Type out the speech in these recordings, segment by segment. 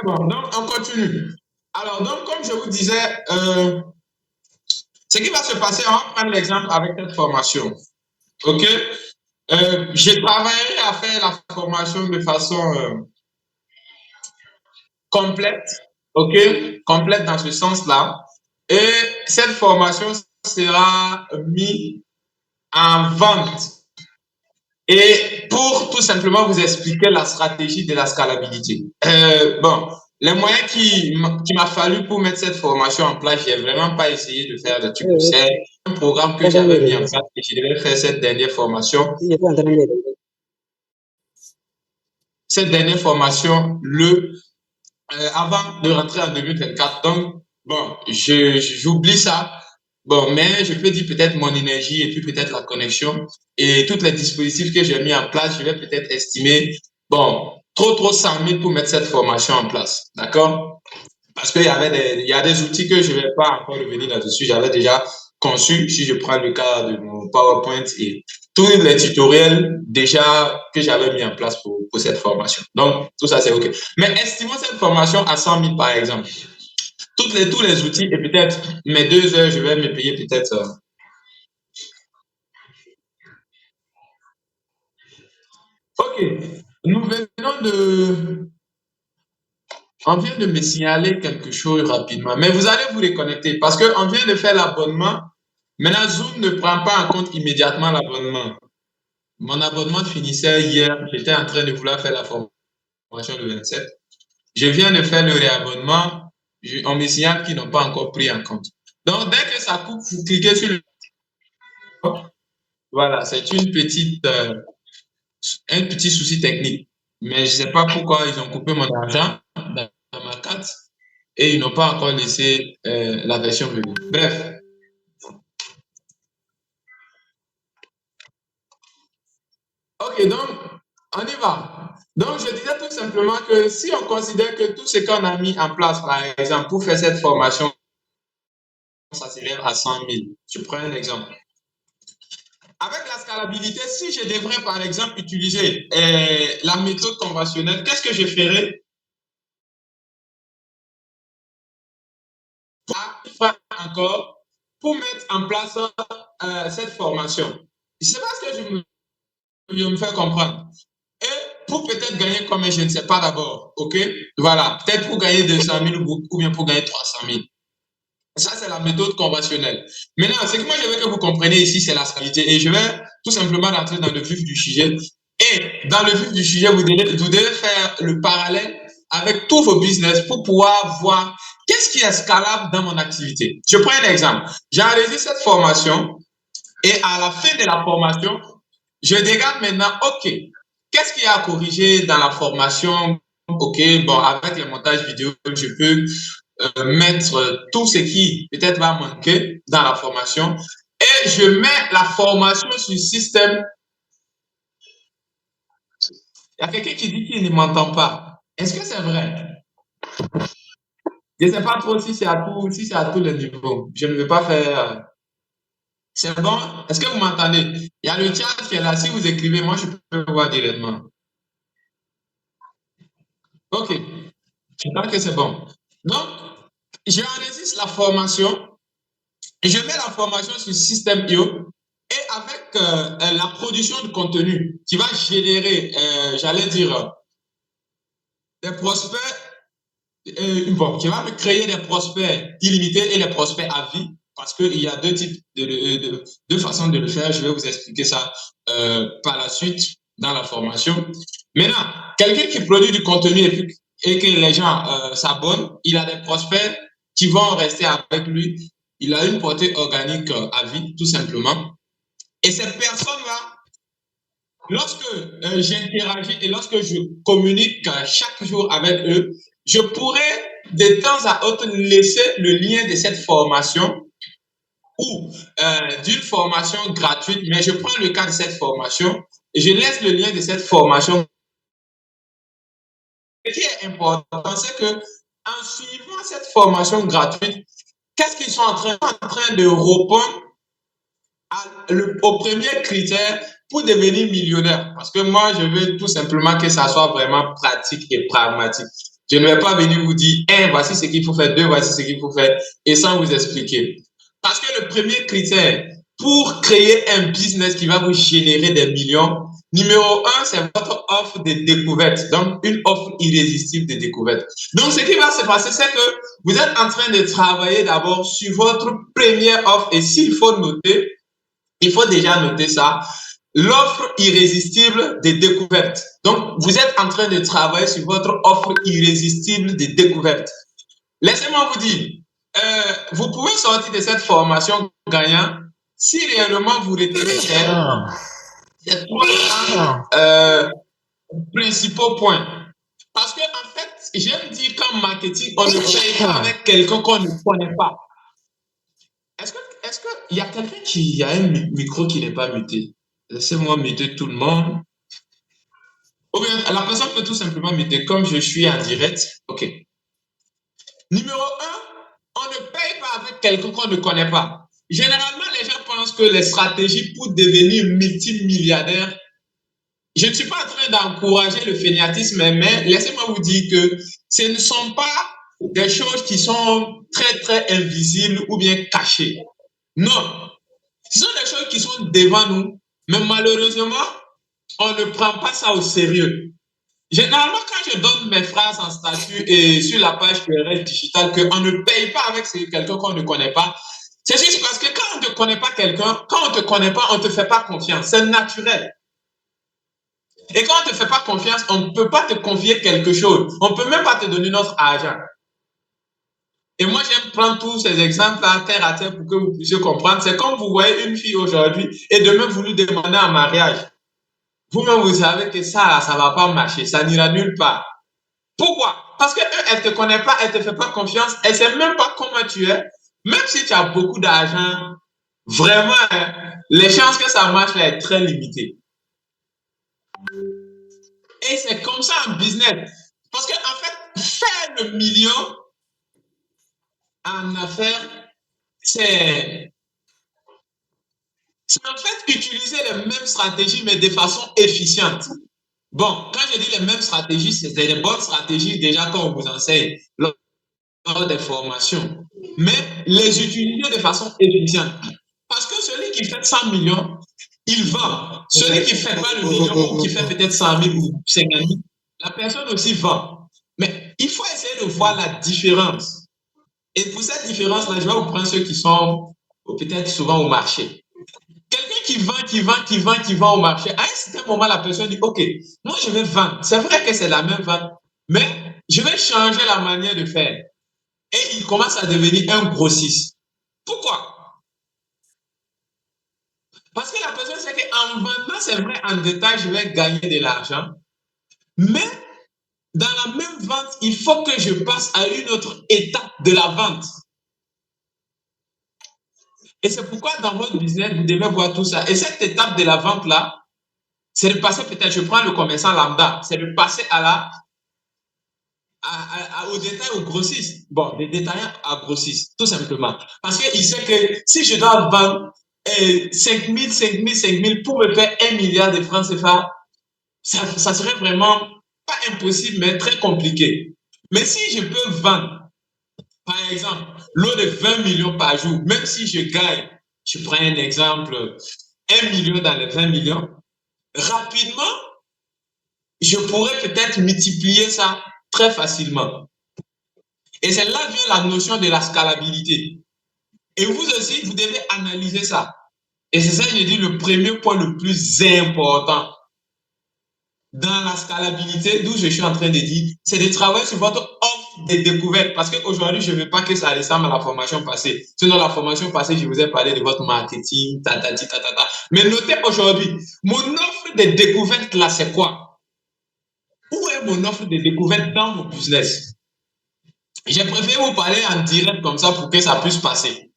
Bon, donc on continue. Alors, donc, comme je vous disais, ce qui va se passer, on va prendre l'exemple avec cette formation. OK? J'ai travaillé à faire la formation de façon complète, OK? Complète dans ce sens-là. Et cette formation sera mise en vente. Et pour tout simplement vous expliquer la stratégie de la scalabilité. Bon, les moyens qui m'a fallu pour mettre cette formation en place, j'ai vraiment pas essayé de faire des trucs. C'est un programme que j'avais mis en place et je devais faire cette dernière formation. Cette dernière formation avant de rentrer en 2024. Donc, bon, j'oublie ça. Bon, mais je peux dire peut-être mon énergie et puis peut-être la connexion et tous les dispositifs que j'ai mis en place, je vais peut-être estimer, bon, trop 100 000 pour mettre cette formation en place. D'accord? Parce qu'il y a des outils que je ne vais pas encore revenir là-dessus. J'avais déjà conçu, si je prends le cas de mon PowerPoint et tous les tutoriels déjà que j'avais mis en place pour cette formation. Donc, tout ça, c'est OK. Mais estimons cette formation à 100 000 par exemple. Tous les outils et peut-être mes 2 heures, je vais me payer peut-être. OK. Nous venons de. On vient de me signaler quelque chose rapidement, mais vous allez vous reconnecter parce qu'on vient de faire l'abonnement. Maintenant, Zoom ne prend pas en compte immédiatement l'abonnement. Mon abonnement finissait hier. J'étais en train de vouloir faire la formation le 27. Je viens de faire le réabonnement. On me signale qu'ils n'ont pas encore pris en compte. Donc, dès que ça coupe, vous cliquez sur le. Voilà, c'est un petit souci technique. Mais je ne sais pas pourquoi ils ont coupé mon argent dans ma carte et ils n'ont pas encore laissé la version venir. Bref. OK, donc, on y va. Donc, je disais tout simplement que si on considère que tout ce qu'on a mis en place, par exemple, pour faire cette formation, ça s'élève à 100 000. Je prends un exemple. Avec la scalabilité, si je devrais, par exemple, utiliser la méthode conventionnelle, qu'est-ce que je ferais encore pour mettre en place cette formation? Je ne sais pas ce que je me fais comprendre. Et pour peut-être gagner combien, je ne sais pas d'abord. OK? Voilà. Peut-être pour gagner 200 000 ou bien pour gagner 300 000. Ça, c'est la méthode conventionnelle. Maintenant, ce que moi, je veux que vous compreniez ici, c'est la stabilité. Et je vais tout simplement rentrer dans le vif du sujet. Et dans le vif du sujet, vous devez faire le parallèle avec tous vos business pour pouvoir voir qu'est-ce qui est scalable dans mon activité. Je prends un exemple. J'ai enregistré cette formation et à la fin de la formation, je regarde maintenant, OK, qu'est-ce qu'il y a à corriger dans la formation? OK, bon, avec le montage vidéo, je peux mettre tout ce qui peut-être va manquer dans la formation et je mets la formation sur le système. Il y a quelqu'un qui dit qu'il ne m'entend pas. Est-ce que c'est vrai? Je ne sais pas trop si c'est à tous les niveaux. Je ne veux pas faire. C'est bon? Est-ce que vous m'entendez? Il y a le chat qui est là. Si vous écrivez, moi, je peux voir directement. OK. Je pense que c'est bon. Donc, j'enregistre la formation. Je mets la formation sur système IO et avec la production de contenu qui va générer, j'allais dire, des prospects, bon, qui va me créer des prospects illimités et des prospects à vie parce qu'il y a deux types de façons de le faire. Je vais vous expliquer ça par la suite dans la formation. Maintenant, quelqu'un qui produit du contenu et que les gens s'abonnent, il a des prospects qui vont rester avec lui. Il a une portée organique à vie, tout simplement. Et ces personnes-là, lorsque j'interagis et lorsque je communique chaque jour avec eux, je pourrais de temps à autre laisser le lien de cette formation ou d'une formation gratuite, mais je prends le cas de cette formation et je laisse le lien de cette formation. Ce qui est important, c'est que en suivant cette formation gratuite, qu'est-ce qu'ils sont en train de répondre au premier critère pour devenir millionnaire. Parce que moi, je veux tout simplement que ça soit vraiment pratique et pragmatique. Je ne vais pas venir vous dire, voici ce qu'il faut faire, voici ce qu'il faut faire, et sans vous expliquer. Parce que le premier critère pour créer un business qui va vous générer des millions, numéro un, c'est votre offre de découverte. Donc, une offre irrésistible de découverte. Donc, ce qui va se passer, c'est que vous êtes en train de travailler d'abord sur votre première offre. Et s'il faut noter, il faut déjà noter ça. L'offre irrésistible de découverte. Donc, vous êtes en train de travailler sur votre offre irrésistible de découverte. Laissez-moi vous dire, vous pouvez sortir de cette formation gagnant si réellement vous retenez ces trois principaux points. Parce que, en fait, j'aime dire qu'en marketing, on ne paye pas avec quelqu'un qu'on ne connaît pas. Est-ce qu'il y a quelqu'un qui a un micro qui n'est pas muté? Laissez-moi muter tout le monde. Ou bien, la personne peut tout simplement muter comme je suis en direct. OK. Numéro un, on ne paye pas avec quelqu'un qu'on ne connaît pas. Généralement, les gens pensent que les stratégies pour devenir multimilliardaire, je ne suis pas en train d'encourager le fainéantisme, mais laissez-moi vous dire que ce ne sont pas des choses qui sont très, très invisibles ou bien cachées. Non, ce sont des choses qui sont devant nous, mais malheureusement, on ne prend pas ça au sérieux. Généralement, quand je donne mes phrases en statut et sur la page QRL digitale qu'on ne paye pas avec quelqu'un qu'on ne connaît pas, c'est juste parce que quand on ne connaît pas quelqu'un, quand on ne te connaît pas, on ne te fait pas confiance. C'est naturel. Et quand on ne te fait pas confiance, on ne peut pas te confier quelque chose. On ne peut même pas te donner notre argent. Et moi, j'aime prendre tous ces exemples-là terre à terre pour que vous puissiez comprendre. C'est comme vous voyez une fille aujourd'hui et demain vous lui demandez en mariage. Vous-même, vous savez que ça ne va pas marcher. Ça n'ira nulle part. Pourquoi? Parce qu'elle ne te connaît pas, elle ne te fait pas confiance, elle ne sait même pas comment tu es. Même si tu as beaucoup d'argent, vraiment, les chances que ça marche là est très limitées. Et c'est comme ça en business. Parce qu'en fait, faire le million en affaires, c'est en fait utiliser les mêmes stratégies, mais de façon efficiente. Bon, quand je dis les mêmes stratégies, c'est des bonnes stratégies déjà qu'on vous enseigne lors des formations, mais les utiliser de façon efficiente. Parce que celui qui fait 100 millions, il vend. Celui qui ne fait pas le million ou qui fait peut-être 100 000 ou 50 000, la personne aussi vend. Mais il faut essayer de voir la différence. Et pour cette différence-là, je vais vous prendre ceux qui sont peut-être souvent au marché. Quelqu'un qui vend au marché, à un certain moment, la personne dit, OK, moi je vais vendre. C'est vrai que c'est la même vente, mais je vais changer la manière de faire. Et il commence à devenir un grossiste. Pourquoi? Parce que la personne sait qu'en vendant, c'est vrai, en détail, je vais gagner de l'argent. Mais dans la même vente, il faut que je passe à une autre étape de la vente. Et c'est pourquoi dans votre business, vous devez voir tout ça. Et cette étape de la vente-là, c'est de passer peut-être, je prends le commerçant lambda, c'est de passer au détail, au grossiste. Bon, des détaillants à grossiste, tout simplement. Parce qu'il sait que si je dois vendre 5 000, 5 000, 5 000 pour me faire 1 milliard de francs CFA, ça serait vraiment pas impossible, mais très compliqué. Mais si je peux vendre, par exemple, l'eau de 20 millions par jour, même si je gagne, je prends un exemple, 1 million dans les 20 millions, rapidement, je pourrais peut-être multiplier ça très facilement. Et c'est là vient la notion de la scalabilité. Et vous aussi, vous devez analyser ça. Et c'est ça que je dis le premier point le plus important dans la scalabilité, d'où je suis en train de dire, c'est de travailler sur votre offre de découverte. Parce qu'aujourd'hui, je ne veux pas que ça ressemble à la formation passée. Sinon, la formation passée, je vous ai parlé de votre marketing, tatati, tatata. Mais notez aujourd'hui, mon offre de découverte là, c'est quoi? Où est mon offre de découverte dans mon business? J'ai préféré vous parler en direct comme ça pour que ça puisse passer.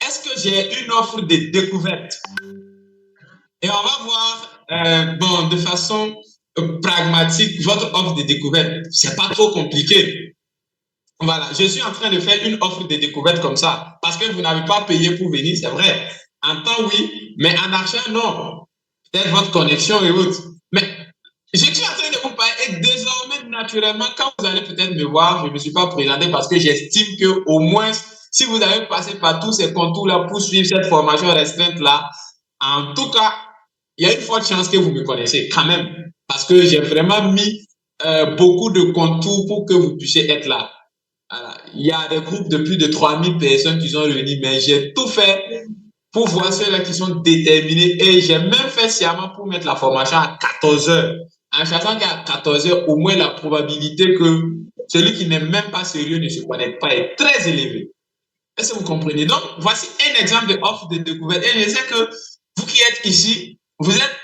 Est-ce que j'ai une offre de découverte? Et on va voir, bon, de façon pragmatique, votre offre de découverte. C'est pas trop compliqué. Voilà, je suis en train de faire une offre de découverte comme ça, parce que vous n'avez pas payé pour venir, c'est vrai. En temps, oui, mais en argent, non. peut-être votre connexion et autres. Mais je suis en train de vous parler et désormais, naturellement, quand vous allez peut-être me voir, je ne me suis pas présenté parce que j'estime que au moins, si vous avez passé par tous ces contours-là pour suivre cette formation restreinte-là, en tout cas, il y a une forte chance que vous me connaissez quand même. Parce que j'ai vraiment mis beaucoup de contours pour que vous puissiez être là. Voilà. Il y a des groupes de plus de 3000 personnes qui sont réunies, mais j'ai tout fait pour voir ceux-là qui sont déterminés. Et j'ai même fait sciemment pour mettre la formation à 14 heures. En sachant qu'à 14 heures, au moins la probabilité que celui qui n'est même pas sérieux ne se connecte pas est très élevée. Est-ce que vous comprenez? Donc, voici un exemple de offre de découverte. Et je sais que vous qui êtes ici, vous êtes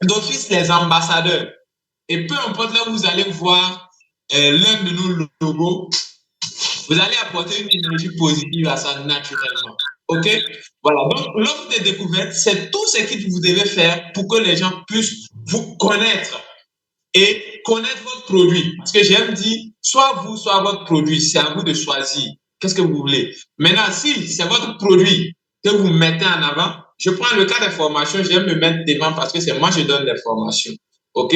d'office les ambassadeurs. Et peu importe là où vous allez voir l'un de nos logos, vous allez apporter une énergie positive à ça naturellement. OK? Voilà. Donc, l'offre de découverte, c'est tout ce que vous devez faire pour que les gens puissent vous connaître et connaître votre produit. Parce que j'aime dire, soit vous, soit votre produit. C'est à vous de choisir. Qu'est-ce que vous voulez? Maintenant, si c'est votre produit que vous mettez en avant, je prends le cas des formations, j'aime me mettre devant parce que c'est moi qui donne les formations. OK?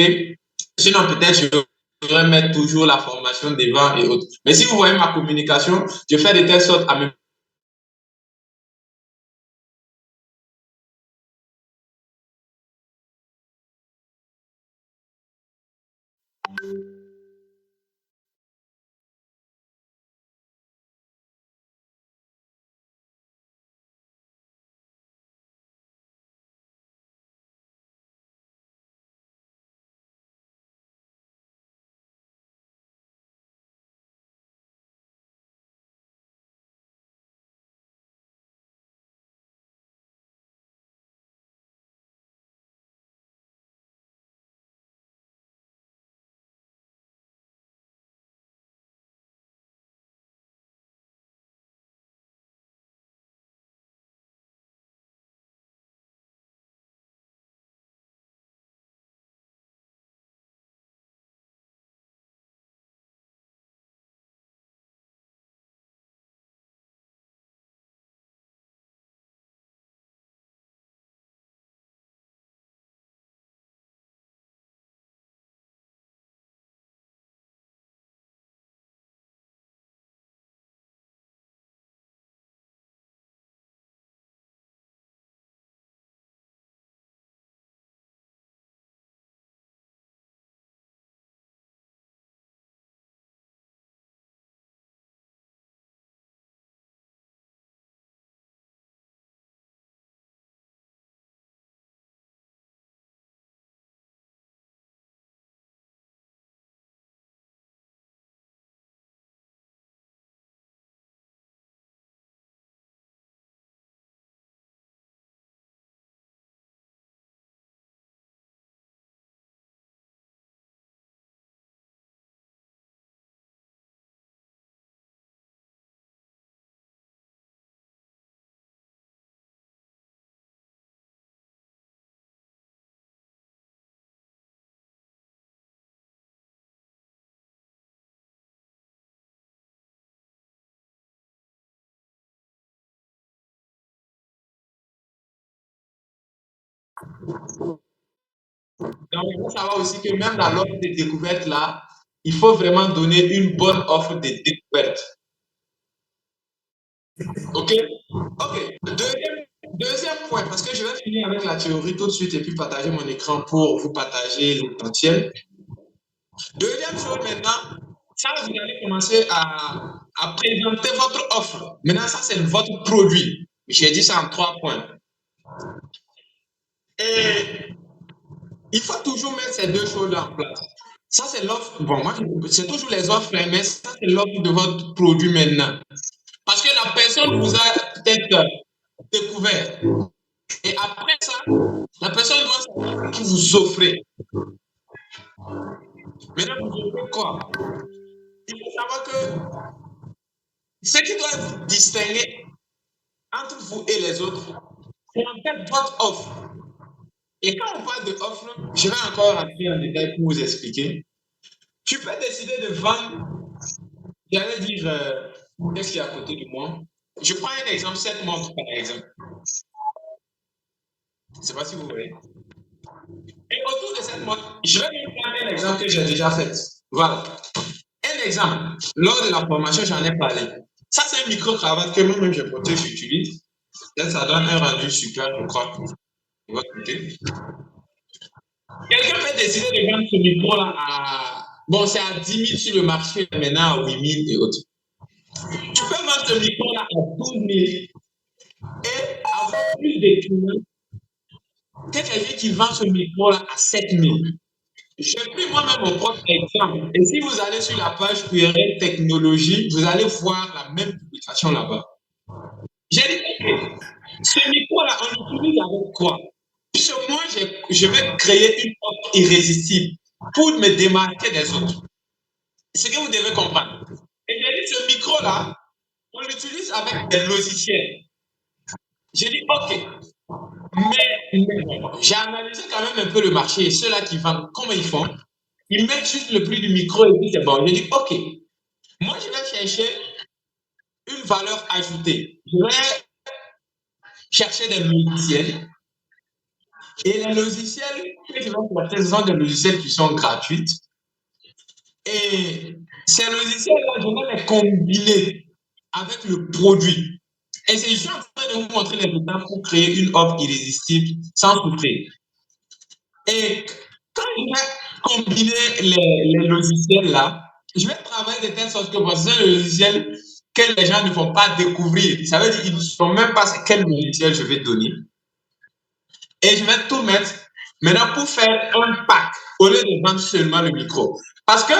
Sinon, peut-être je devrais mettre toujours la formation devant et autres. Mais si vous voyez ma communication, je fais de telle sorte à me. Donc, il faut savoir aussi que même dans l'offre de découverte là, il faut vraiment donner une bonne offre de découverte. OK? OK. Deuxième point, parce que je vais finir avec la théorie tout de suite et puis partager mon écran pour vous partager l'essentiel. Deuxième chose maintenant, ça, vous allez commencer à présenter votre offre. Maintenant, ça, c'est votre produit. J'ai dit ça en 3 points. Et il faut toujours mettre ces deux choses-là en place. Ça, c'est l'offre. Bon, moi, c'est toujours les offres, mais ça, c'est l'offre de votre produit maintenant. Parce que la personne vous a peut-être découvert. Et après ça, la personne doit savoir ce que vous offrez. Maintenant, vous offrez quoi? Il faut savoir que ce qui doit vous distinguer entre vous et les autres, c'est en fait votre offre. Et quand on parle de offre, je vais encore rentrer en détail pour vous expliquer. Tu peux décider de vendre, j'allais dire, qu'est-ce qui est à côté de moi? Je prends un exemple, cette montre par exemple. Je ne sais pas si vous voyez. Et autour de cette montre, je vais vous prendre un exemple que j'ai déjà fait. Voilà. Un exemple. Lors de la formation, j'en ai parlé. Ça, c'est un micro-cravate que moi-même j'ai porté, j'utilise. Ça donne un rendu super, je crois. De votre côté. Quelqu'un peut décider de vendre ce micro-là à. Bon, c'est à 10 000 sur le marché, maintenant à 8 000 et autres. Tu peux vendre ce micro-là à 12 000 et avoir plus de clients que quelqu'un qui vend ce micro-là à 7 000. J'ai pris moi-même mon propre exemple. Et si vous allez sur la page URL technologie, vous allez voir la même publication là-bas. J'ai dit, OK, ce micro-là, on l'utilise avec quoi? Puisque moi, je vais créer une offre irrésistible pour me démarquer des autres. C'est ce que vous devez comprendre. Et j'ai dit, ce micro-là, on l'utilise avec des logiciels. J'ai dit, OK, mais j'ai analysé quand même un peu le marché et ceux-là qui vendent, comment ils font? Ils mettent juste le prix du micro et puis c'est bon. J'ai dit, OK, moi, je vais chercher une valeur ajoutée. Je vais chercher des logiciels. Et les logiciels que je vais chercher, ce sont des logiciels qui sont gratuits. Et ces logiciels-là, je vais les combiner avec le produit. Et je suis en train de vous montrer les étapes pour créer une offre irrésistible sans souffrir. Et quand je vais combiner les logiciels là, je vais travailler de telle sorte que c'est un logiciel que les gens ne vont pas découvrir. Ça veut dire qu'ils ne savent même pas quel logiciel je vais donner. Et je vais tout mettre maintenant pour faire un pack au lieu de vendre seulement le micro. Parce que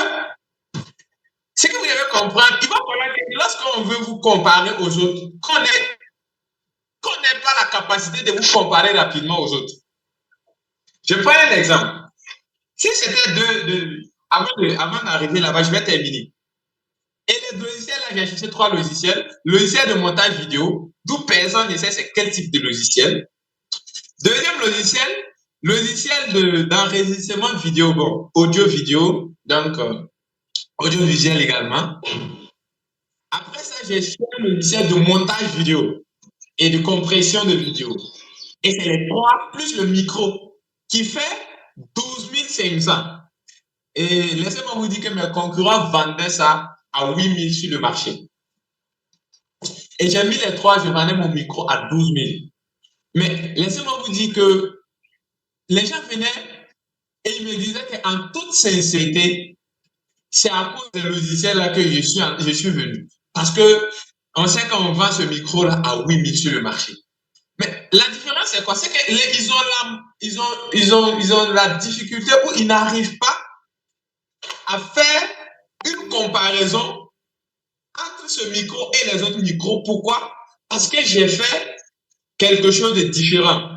ce que vous devez comprendre, il va falloir que lorsqu'on veut vous comparer aux autres, qu'on n'ait pas la capacité de vous comparer rapidement aux autres. Je prends un exemple. Si c'était avant d'arriver là-bas, je vais terminer. Et les logiciels, là, j'ai cherché 3 logiciels. Logiciel de montage vidéo, d'où personne ne sait c'est quel type de logiciel. Deuxième logiciel d'enregistrement vidéo, bon, audio-vidéo, donc audiovisuel également. Après ça, j'ai cherché un logiciel de montage vidéo et de compression de vidéo. Et c'est les 3 plus le micro qui fait 12 500. Et laissez-moi vous dire que mes concurrents vendaient ça à 8 000 sur le marché. Et j'ai mis les 3, je vendais mon micro à 12 000. Mais laissez-moi vous dire que les gens venaient et ils me disaient qu'en toute sincérité, c'est à cause des logiciels là que je suis venu. Parce que on sait qu'on vend ce micro là à 8 000 sur le marché. Mais la différence, c'est quoi? C'est qu'ils ont la difficulté où ils n'arrivent pas à faire une comparaison entre ce micro et les autres micros. Pourquoi? Parce que j'ai fait quelque chose de différent.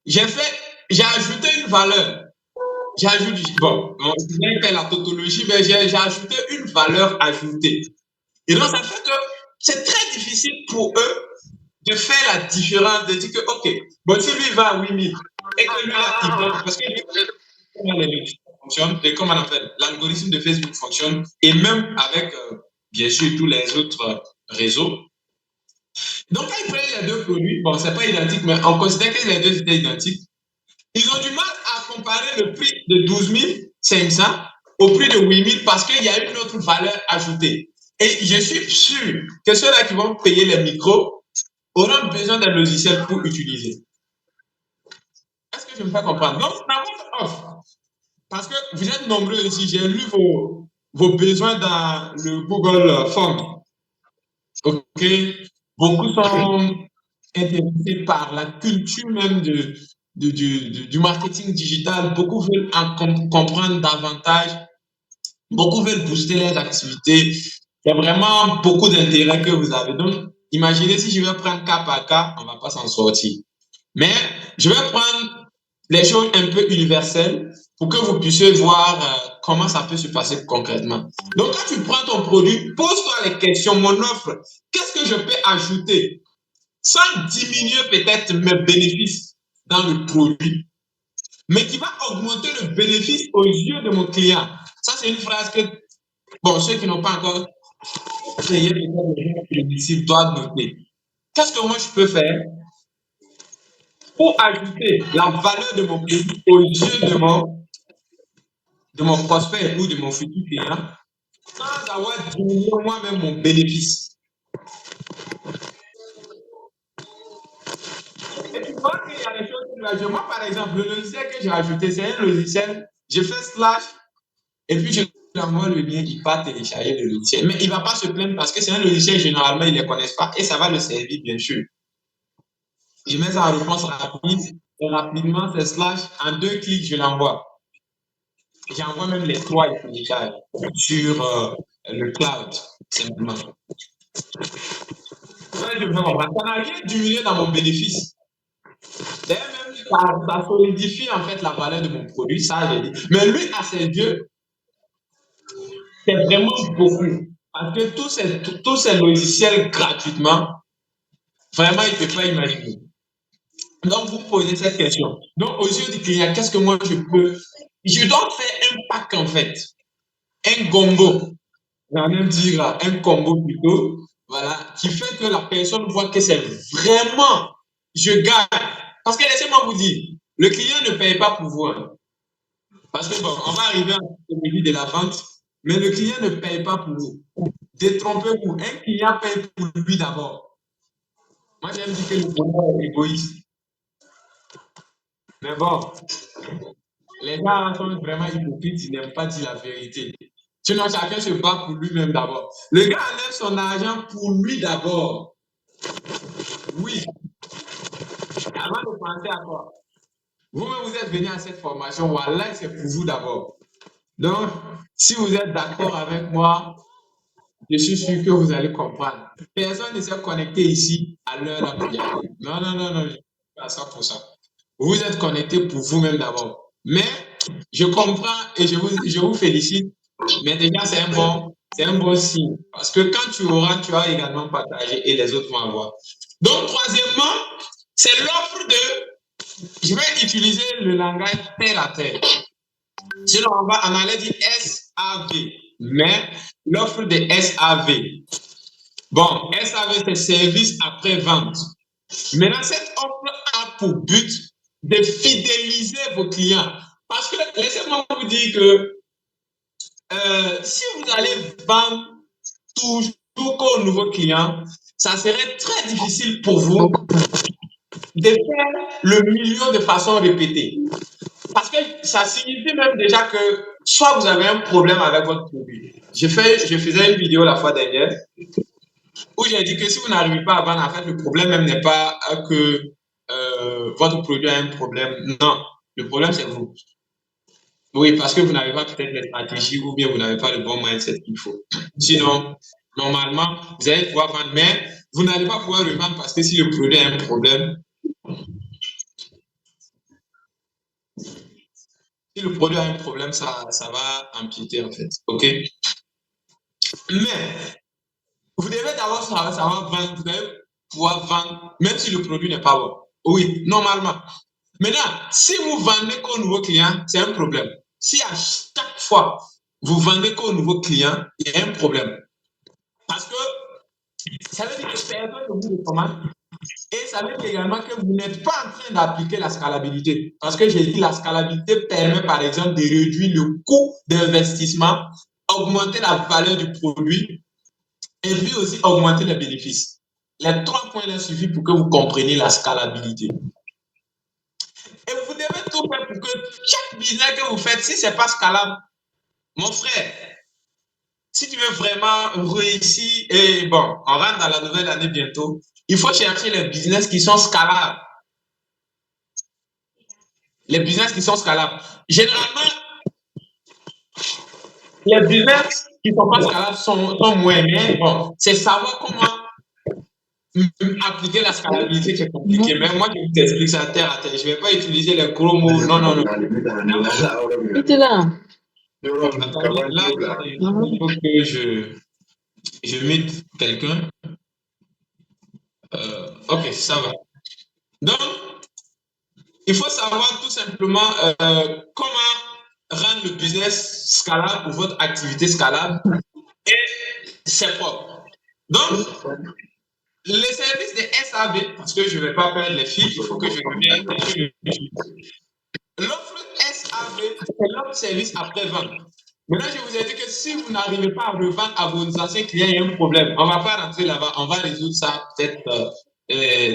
J'ai ajouté une valeur. J'ai ajouté, bon, je viens faire la tautologie, mais j'ai ajouté une valeur ajoutée. Et donc, ça fait que c'est très difficile pour eux de faire la différence, de dire que, OK, bon, si lui il va à 8 000 et que lui, là, il va, parce que lui, comment les fonctionnent, et comment on appelle, l'algorithme de Facebook fonctionne, et même avec, bien sûr, tous les autres réseaux. Donc, quand ils prenaient les deux produits, bon, c'est pas identique, mais on considère que les deux étaient identiques. Ils ont du mal à comparer le prix de 12 500 au prix de 8 000 parce qu'il y a une autre valeur ajoutée. Et je suis sûr que ceux-là qui vont payer les micros auront besoin d'un logiciel pour utiliser. Est-ce que je me fais comprendre? Donc, dans votre offre, parce que vous êtes nombreux ici, j'ai lu vos besoins dans le Google Form. OK? Beaucoup sont intéressés par la culture même du marketing digital. Beaucoup veulent en comprendre davantage. Beaucoup veulent booster leurs activités. Il y a vraiment beaucoup d'intérêt que vous avez. Donc, imaginez si je vais prendre cas par cas, on ne va pas s'en sortir. Mais je vais prendre les choses un peu universelles pour que vous puissiez voir comment ça peut se passer concrètement. Donc, quand tu prends ton produit, pose-toi les questions. Mon offre, qu'est-ce que je peux ajouter sans diminuer peut-être mes bénéfices dans le produit, mais qui va augmenter le bénéfice aux yeux de mon client. Ça, c'est une phrase que, bon, ceux qui n'ont pas encore créé peut-être le doivent noter. Qu'est-ce que moi je peux faire pour ajouter la valeur de mon produit aux yeux de mon prospect ou de mon futur client sans avoir diminué moi-même mon bénéfice. Et tu vois qu'il y a des choses que tu vas ajouter. Moi, par exemple, le logiciel que j'ai ajouté, c'est un logiciel, je fais slash et puis je lui envoie le lien, il part télécharger le logiciel. Mais il ne va pas se plaindre parce que c'est un logiciel, généralement, ils ne les connaissent pas et ça va le servir, bien sûr. Je mets ça en réponse rapide et rapidement, c'est slash, en 2 clics, je l'envoie. J'envoie même les 3 télécharges sur le cloud, simplement. Ouais, ça n'a rien diminué dans mon bénéfice. D'ailleurs, même ça solidifie en fait la valeur de mon produit, ça j'ai dit. Mais lui, à ses yeux, c'est vraiment beaucoup. Parce que tous ces logiciels gratuitement, vraiment, il ne peut pas imaginer. Donc, vous posez cette question. Donc, aux yeux du client, qu'est-ce que moi je peux. Je dois faire un pack en fait, un combo. On va même dire un combo plutôt, voilà, qui fait que la personne voit que c'est vraiment, je gagne. Parce que laissez-moi vous dire, le client ne paye pas pour vous. Hein. Parce que bon, on va arriver au début de la vente, mais le client ne paye pas pour vous. Détrompez-vous, un client paye pour lui d'abord. Moi, j'aime dire que le client est égoïste. Mais bon, les gens sont vraiment hypocrites, ils n'aiment pas dire la vérité. Sinon, chacun se bat pour lui-même d'abord. Le gars enlève son argent pour lui d'abord. Oui, avant de penser à quoi. Vous-même, vous êtes venu à cette formation, voilà, c'est pour vous d'abord. Donc, si vous êtes d'accord avec moi, je suis sûr que vous allez comprendre. Personne ne s'est connecté ici à l'heure là pour y aller. Non, non, non, non, je ne suis pas ça pour ça. Vous êtes connecté pour vous-même d'abord. Mais je comprends et je vous félicite. Mais déjà, c'est un bon signe. Parce que quand tu auras, tu vas également partager et les autres vont avoir. Donc, troisièmement, c'est l'offre de. Je vais utiliser le langage terre à terre. Sinon, on allait dire SAV. Mais l'offre de SAV. Bon, SAV, c'est service après-vente. Maintenant, cette offre a pour but de fidéliser vos clients. Parce que, laissez-moi vous dire que si vous allez vendre toujours qu'aux nouveaux clients, ça serait très difficile pour vous de faire le million de façon répétée. Parce que ça signifie même déjà que soit vous avez un problème avec votre produit. Je faisais une vidéo la fois dernière où j'ai dit que si vous n'arrivez pas à vendre, en fait, le problème même n'est pas que votre produit a un problème. Non, le problème c'est vous. Oui, parce que vous n'avez pas peut-être les stratégies ou bien vous n'avez pas le bon mindset qu'il faut. Sinon, normalement, vous allez pouvoir vendre, mais vous n'allez pas pouvoir le vendre parce que si le produit a un problème, si le produit a un problème, ça va empiéter en fait. OK? Mais vous devez d'abord savoir vendre, vous devez pouvoir vendre, même si le produit n'est pas bon. Oui, normalement. Maintenant, si vous vendez qu'aux nouveaux clients, c'est un problème. Si à chaque fois vous vendez qu'aux nouveaux clients, il y a un problème. Parce que ça veut dire que personne ne vous recommande. Et ça veut dire également que vous n'êtes pas en train d'appliquer la scalabilité. Parce que j'ai dit la scalabilité permet par exemple de réduire le coût d'investissement, augmenter la valeur du produit et puis aussi augmenter les bénéfices. Les 3 points là suffisent pour que vous compreniez la scalabilité. Et vous devez tout faire pour que chaque business que vous faites, si ce n'est pas scalable, mon frère, si tu veux vraiment réussir, et bon, on rentre dans la nouvelle année bientôt, il faut chercher les business qui sont scalables. Les business qui sont scalables. Généralement, les business qui ne sont pas scalables sont moins, mais bon, c'est savoir comment appliquer la scalabilité qui est compliqué. Mais moi, je vous explique ça terre à terre. Je ne vais pas utiliser les gros mots. Non, non, non. Attendez, là, il faut que je mette quelqu'un. Ok, ça va. Donc, il faut savoir tout simplement comment rendre le business scalable ou votre activité scalable et c'est propre. Donc, Les services des SAV, parce que je ne vais pas perdre les filles, il faut que je revienne dessus. L'offre SAV, c'est l'offre service après-vente. Maintenant, je vous ai dit que si vous n'arrivez pas à revendre à vos anciens clients, il y a un problème. On ne va pas rentrer là-bas, on va résoudre ça peut-être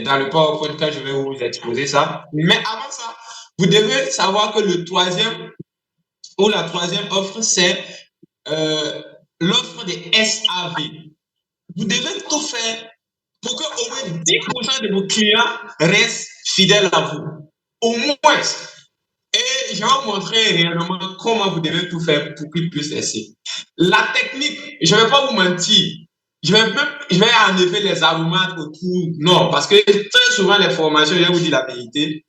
dans le PowerPoint quand je vais vous exposer ça. Mais avant ça, vous devez savoir que le troisième ou la troisième offre, c'est l'offre des SAV. Vous devez tout faire pour que au moins 10% de vos clients restent fidèles à vous. Au moins. Et je vais vous montrer réellement comment vous devez tout faire pour qu'ils puissent rester. La technique, je ne vais pas vous mentir. Je vais enlever les aromates autour. Non, parce que très souvent, les formations, je vais vous dire la vérité.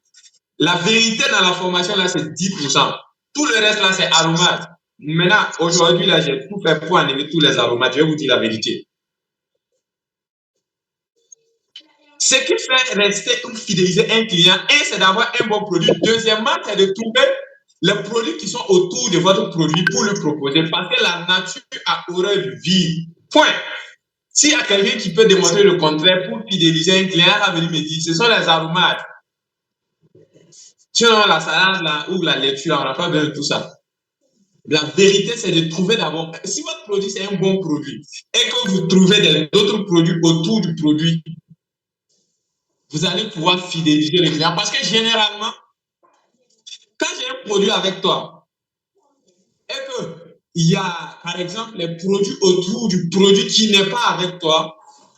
La vérité dans la formation, là, c'est 10%. Tout le reste, là, c'est aromates. Maintenant, aujourd'hui, là, j'ai tout fait pour enlever tous les aromates. Je vais vous dire la vérité. Ce qui fait rester ou fidéliser un client, un, c'est d'avoir un bon produit. Deuxièmement, c'est de trouver les produits qui sont autour de votre produit pour le proposer. Parce que la nature a horreur du vide. Point. S'il y a quelqu'un qui peut démontrer le contraire pour fidéliser un client, il va venir me dire, ce sont les aromates. Sinon, la salade là, ou la laitue, on n'a pas besoin de tout ça. La vérité, c'est de trouver d'abord, si votre produit, c'est un bon produit, et que vous trouvez d'autres produits autour du produit, vous allez pouvoir fidéliser le client. Parce que généralement, quand j'ai un produit avec toi, et qu'il y a, par exemple, les produits autour du produit qui n'est pas avec toi,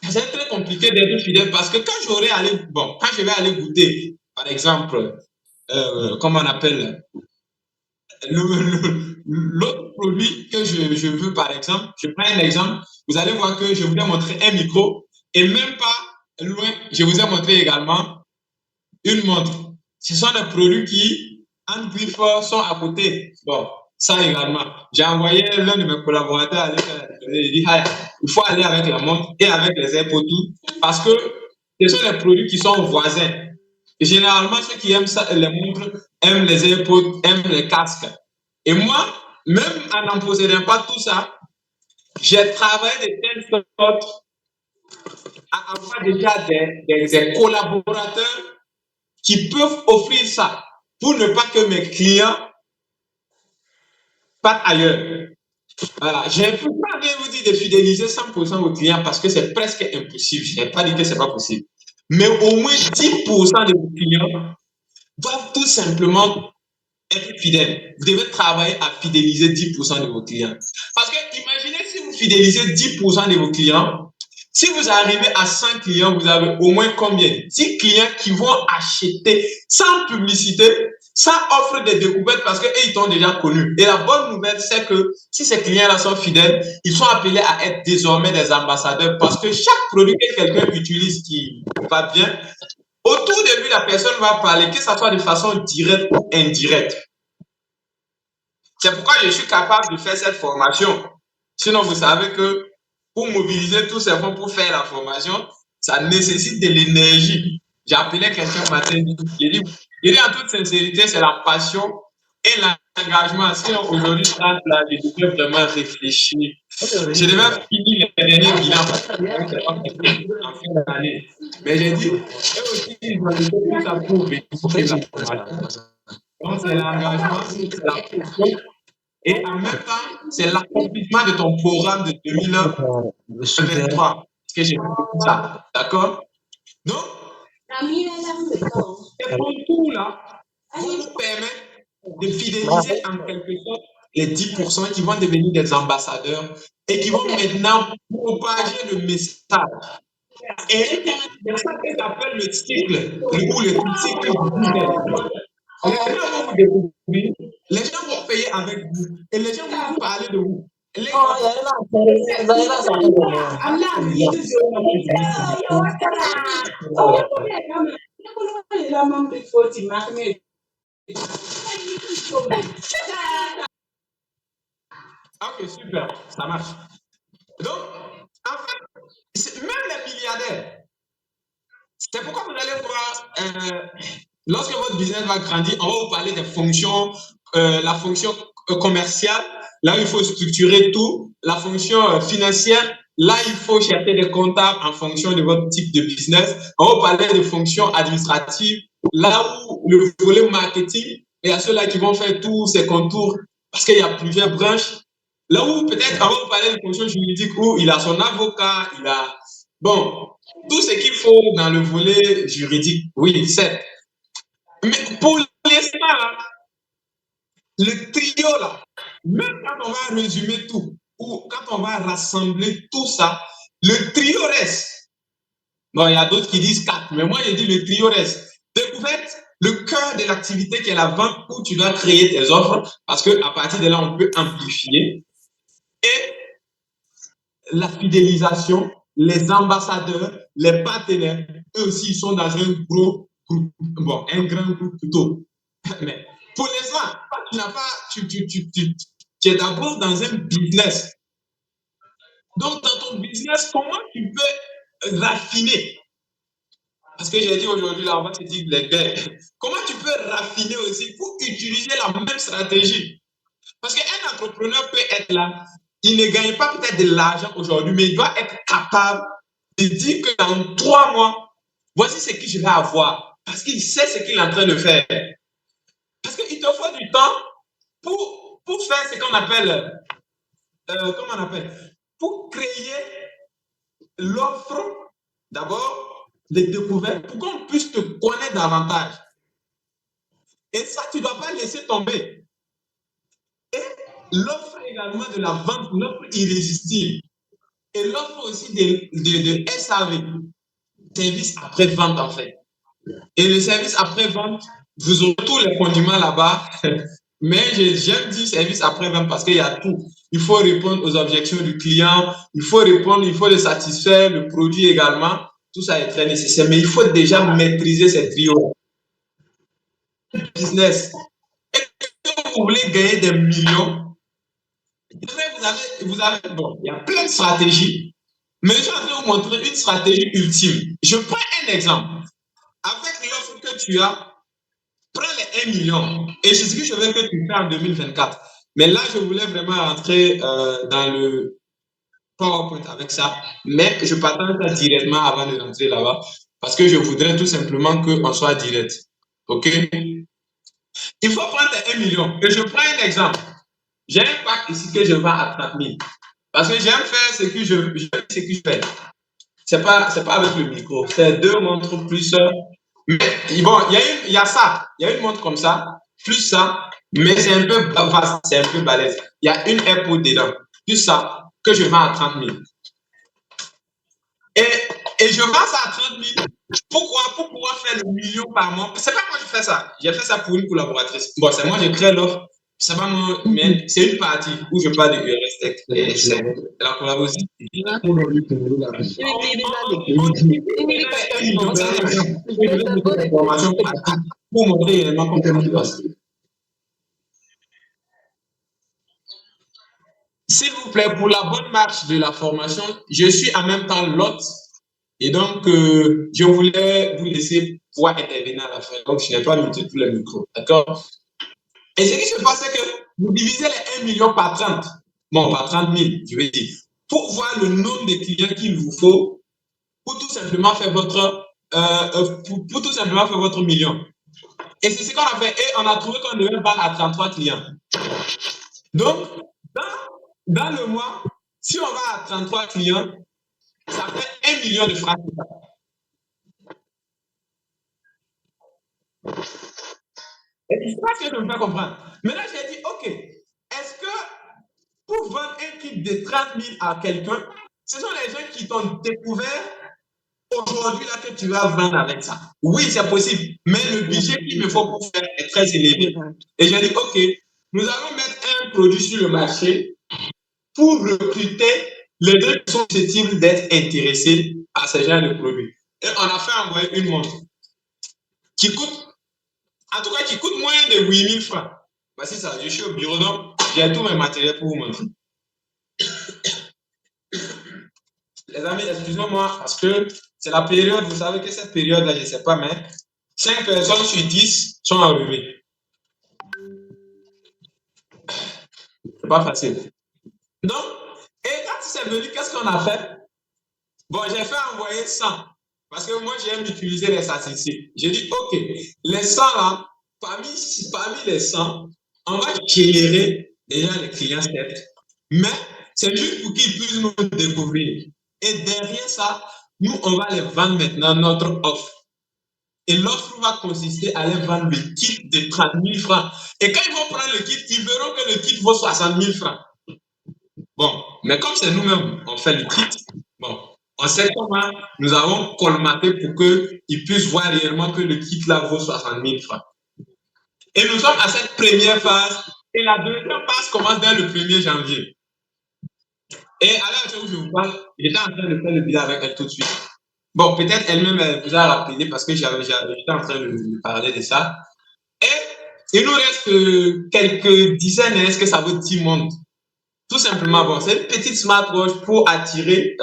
c'est très compliqué d'être fidèle parce que quand je vais aller goûter, par exemple, comment on appelle, l'autre produit que je veux, par exemple, je prends un exemple, vous allez voir que je vous ai montré un micro et même pas loin, je vous ai montré également une montre. Ce sont des produits qui, en brief, sont à côté. Bon, ça également. J'ai envoyé l'un de mes collaborateurs aller faire la livraison. Il dit, il faut aller avec la montre et avec les AirPods parce que ce sont les produits qui sont voisins. Et généralement, ceux qui aiment ça, les montres, aiment les AirPods, aiment les casques. Et moi, même en n'en possédant pas tout ça, j'ai travaillé de telle sorte à avoir déjà des collaborateurs qui peuvent offrir ça pour ne pas que mes clients partent ailleurs. Voilà. Je ne peux pas bien vous dire de fidéliser 100% vos clients parce que c'est presque impossible. Je n'ai pas dit que ce n'est pas possible. Mais au moins 10% de vos clients doivent tout simplement être fidèles. Vous devez travailler à fidéliser 10% de vos clients. Parce que imaginez si vous fidélisez 10% de vos clients, si vous arrivez à 100 clients, vous avez au moins combien? 10 clients qui vont acheter sans publicité, sans offre de découverte parce qu'eux, ils t'ont déjà connu. Et la bonne nouvelle, c'est que si ces clients-là sont fidèles, ils sont appelés à être désormais des ambassadeurs parce que chaque produit que quelqu'un utilise qui va bien, autour de lui, la personne va parler, que ce soit de façon directe ou indirecte. C'est pourquoi je suis capable de faire cette formation. Sinon, vous savez que pour mobiliser tous ces fonds pour faire la formation, ça nécessite de l'énergie. J'ai appelé quelqu'un matin, il dit en toute sincérité, c'est la passion et l'engagement. Sinon, aujourd'hui, je devais vraiment réfléchir. Je devais finir les derniers bilans en fin d'année. Mais j'ai dit, eux aussi, ils ont été tout ça pour bénéficier de la formation. Donc, c'est l'engagement, c'est la passion. Et en même temps, c'est l'accomplissement de ton programme de 2023. Parce que j'ai fait tout ça. D'accord? Donc, ces concours-là vont nous permettre de fidéliser en quelque sorte les 10% qui vont devenir des ambassadeurs et qui vont maintenant propager le message. Et c'est ça que j'appelle le cycle, ou le cycle du business. Les gens vont vous découvrir, les gens vont payer avec vous et les gens vont vous parler de vous. Les Ok, super, ça marche. Donc, en fait, même les milliardaires, c'est pourquoi vous allez voir, lorsque votre business va grandir, on va vous parler des fonctions, la fonction commerciale, là où il faut structurer tout, la fonction financière, Là, il faut chercher des comptables en fonction de votre type de business. On va parler de fonctions administratives. Là où le volet marketing, il y a ceux-là qui vont faire tous ces contours parce qu'il y a plusieurs branches. Là où peut-être on va parler de fonctions juridiques où il a son avocat, il a... Bon, tout ce qu'il faut dans le volet juridique, oui, c'est. Mais pour l'instant, là, le trio, là, même quand on va résumer tout, ou quand on va rassembler tout ça, le trio reste. Bon, il y a d'autres qui disent quatre, mais moi, je dis le trio reste. Découverte, le cœur de l'activité qui est la vente où tu dois créer tes offres, parce qu'à partir de là, on peut amplifier. Et la fidélisation, les ambassadeurs, les partenaires, eux aussi, ils sont dans un gros groupe, bon, un grand groupe plutôt. Mais pour l'instant, tu n'as pas, tu es d'abord dans un business. Donc, dans ton business, comment tu peux raffiner? Parce que j'ai dit aujourd'hui, là, on va te dire les gars, comment tu peux raffiner aussi pour utiliser la même stratégie? Parce qu'un entrepreneur peut être là, il ne gagne pas peut-être de l'argent aujourd'hui, mais il doit être capable de dire que dans 3 mois, voici ce que je vais avoir. Parce qu'il sait ce qu'il est en train de faire. Parce qu'il te faut du temps pour faire ce qu'on appelle, comment on appelle, pour créer l'offre, d'abord, les découvertes, pour qu'on puisse te connaître davantage. Et ça, tu ne dois pas laisser tomber. Et l'offre également de la vente, l'offre irrésistible. Et l'offre aussi de SAV, service après-vente en fait. Et le service après-vente, vous aurez tous les condiments là-bas. Mais j'aime dire service après-vente parce qu'il y a tout. Il faut répondre aux objections du client, il faut répondre, il faut le satisfaire, le produit également. Tout ça est très nécessaire. Mais il faut déjà maîtriser ces trios. Business. Et que vous voulez gagner des millions, bon, il y a plein de stratégies. Mais je vais vous montrer une stratégie ultime. Je prends un exemple. Avec l'offre que tu as, prends les 1 million. Et c'est ce que je veux que tu fasses en 2024. Mais là, je voulais vraiment rentrer dans le PowerPoint avec ça. Mais je partage ça directement avant de rentrer là-bas. Parce que je voudrais tout simplement qu'on soit direct. OK? Il faut prendre les 1 million. Et je prends un exemple. J'ai un pack ici que je vends à 30 000. Parce que j'aime faire ce que je fais. C'est pas avec le micro. C'est 2 montres plus. Mais bon, il y a ça. Il y a une montre comme ça, plus ça. Mais c'est un peu vaste, c'est un peu balèze. Il y a une AirPod dedans. Plus ça, que je vends à 30 000. Et je vends ça à 30 000. Pourquoi? Pour pouvoir faire le million par mois. C'est pas moi qui fais ça. J'ai fait ça pour une collaboratrice. Bon, c'est moi, je crée l'offre. C'est pas moi, mais c'est une partie où je parle de URS Tech. Et c'est la collaboration. Pour montrer réellement comment ça se passe. S'il vous plaît, pour la bonne marche de la formation, je suis en même temps l'hôte. Et donc, je voulais vous laisser pouvoir intervenir à la fin. Donc, je n'ai pas muté tous les micros. D'accord? Et ce qui se passe, c'est que vous divisez les 1 million par 30. Bon, par 30 000, je veux dire. Pour voir le nombre de clients qu'il vous faut pour tout simplement faire votre, pour tout simplement faire votre million. Et c'est ce qu'on a fait. Et on a trouvé qu'on devait vendre à 33 clients. Donc, dans le mois, si on va à 33 clients, ça fait 1 million de francs. Et c'est pas ce que je me fais comprendre. Maintenant, j'ai dit, OK, est-ce que pour vendre un kit de 30 000 à quelqu'un, ce sont les gens qui t'ont découvert aujourd'hui là que tu vas vendre avec ça? Oui, c'est possible, mais le budget qu'il me faut pour faire est très élevé. Et j'ai dit, OK, nous allons mettre un produit sur le marché pour recruter les gens qui sont susceptibles d'être intéressés à ce genre de produit. Et on a fait envoyer une montre qui coûte, en tout cas, qui coûte moins de 8 000 francs. Voici ça, je suis au bureau, donc j'ai tous mes matériels pour vous montrer. Les amis, excusez-moi, parce que c'est la période, vous savez que cette période-là, je ne sais pas, mais 5 personnes sur 10 sont enrhumées. C'est pas facile. Donc, et quand c'est venu, qu'est-ce qu'on a fait? Bon, j'ai fait envoyer 100. Parce que moi, j'aime utiliser les statistiques. J'ai dit, OK, les 100 là, parmi les 100, on va générer déjà les clients certes. Mais c'est juste pour qu'ils puissent nous découvrir. Et derrière ça, nous, on va les vendre maintenant notre offre. Et l'offre va consister à les vendre le kit de 30 000 francs. Et quand ils vont prendre le kit, ils verront que le kit vaut 60 000 francs. Bon, mais comme c'est nous-mêmes, on fait le kit, bon, on sait comment nous avons colmaté pour qu'ils puissent voir réellement que le kit là vaut 60 000 francs. Et nous sommes à cette première phase. Et la deuxième phase commence dès le 1er janvier. Et à l'heure où je vous parle, j'étais en train de faire le bilan avec elle tout de suite. Bon, peut-être elle-même elle vous a rappelé parce que j'étais en train de parler de ça. Et il nous reste quelques dizaines, est-ce que ça vaut 10 mondes? Tout simplement, bon, c'est une petite smartwatch pour attirer,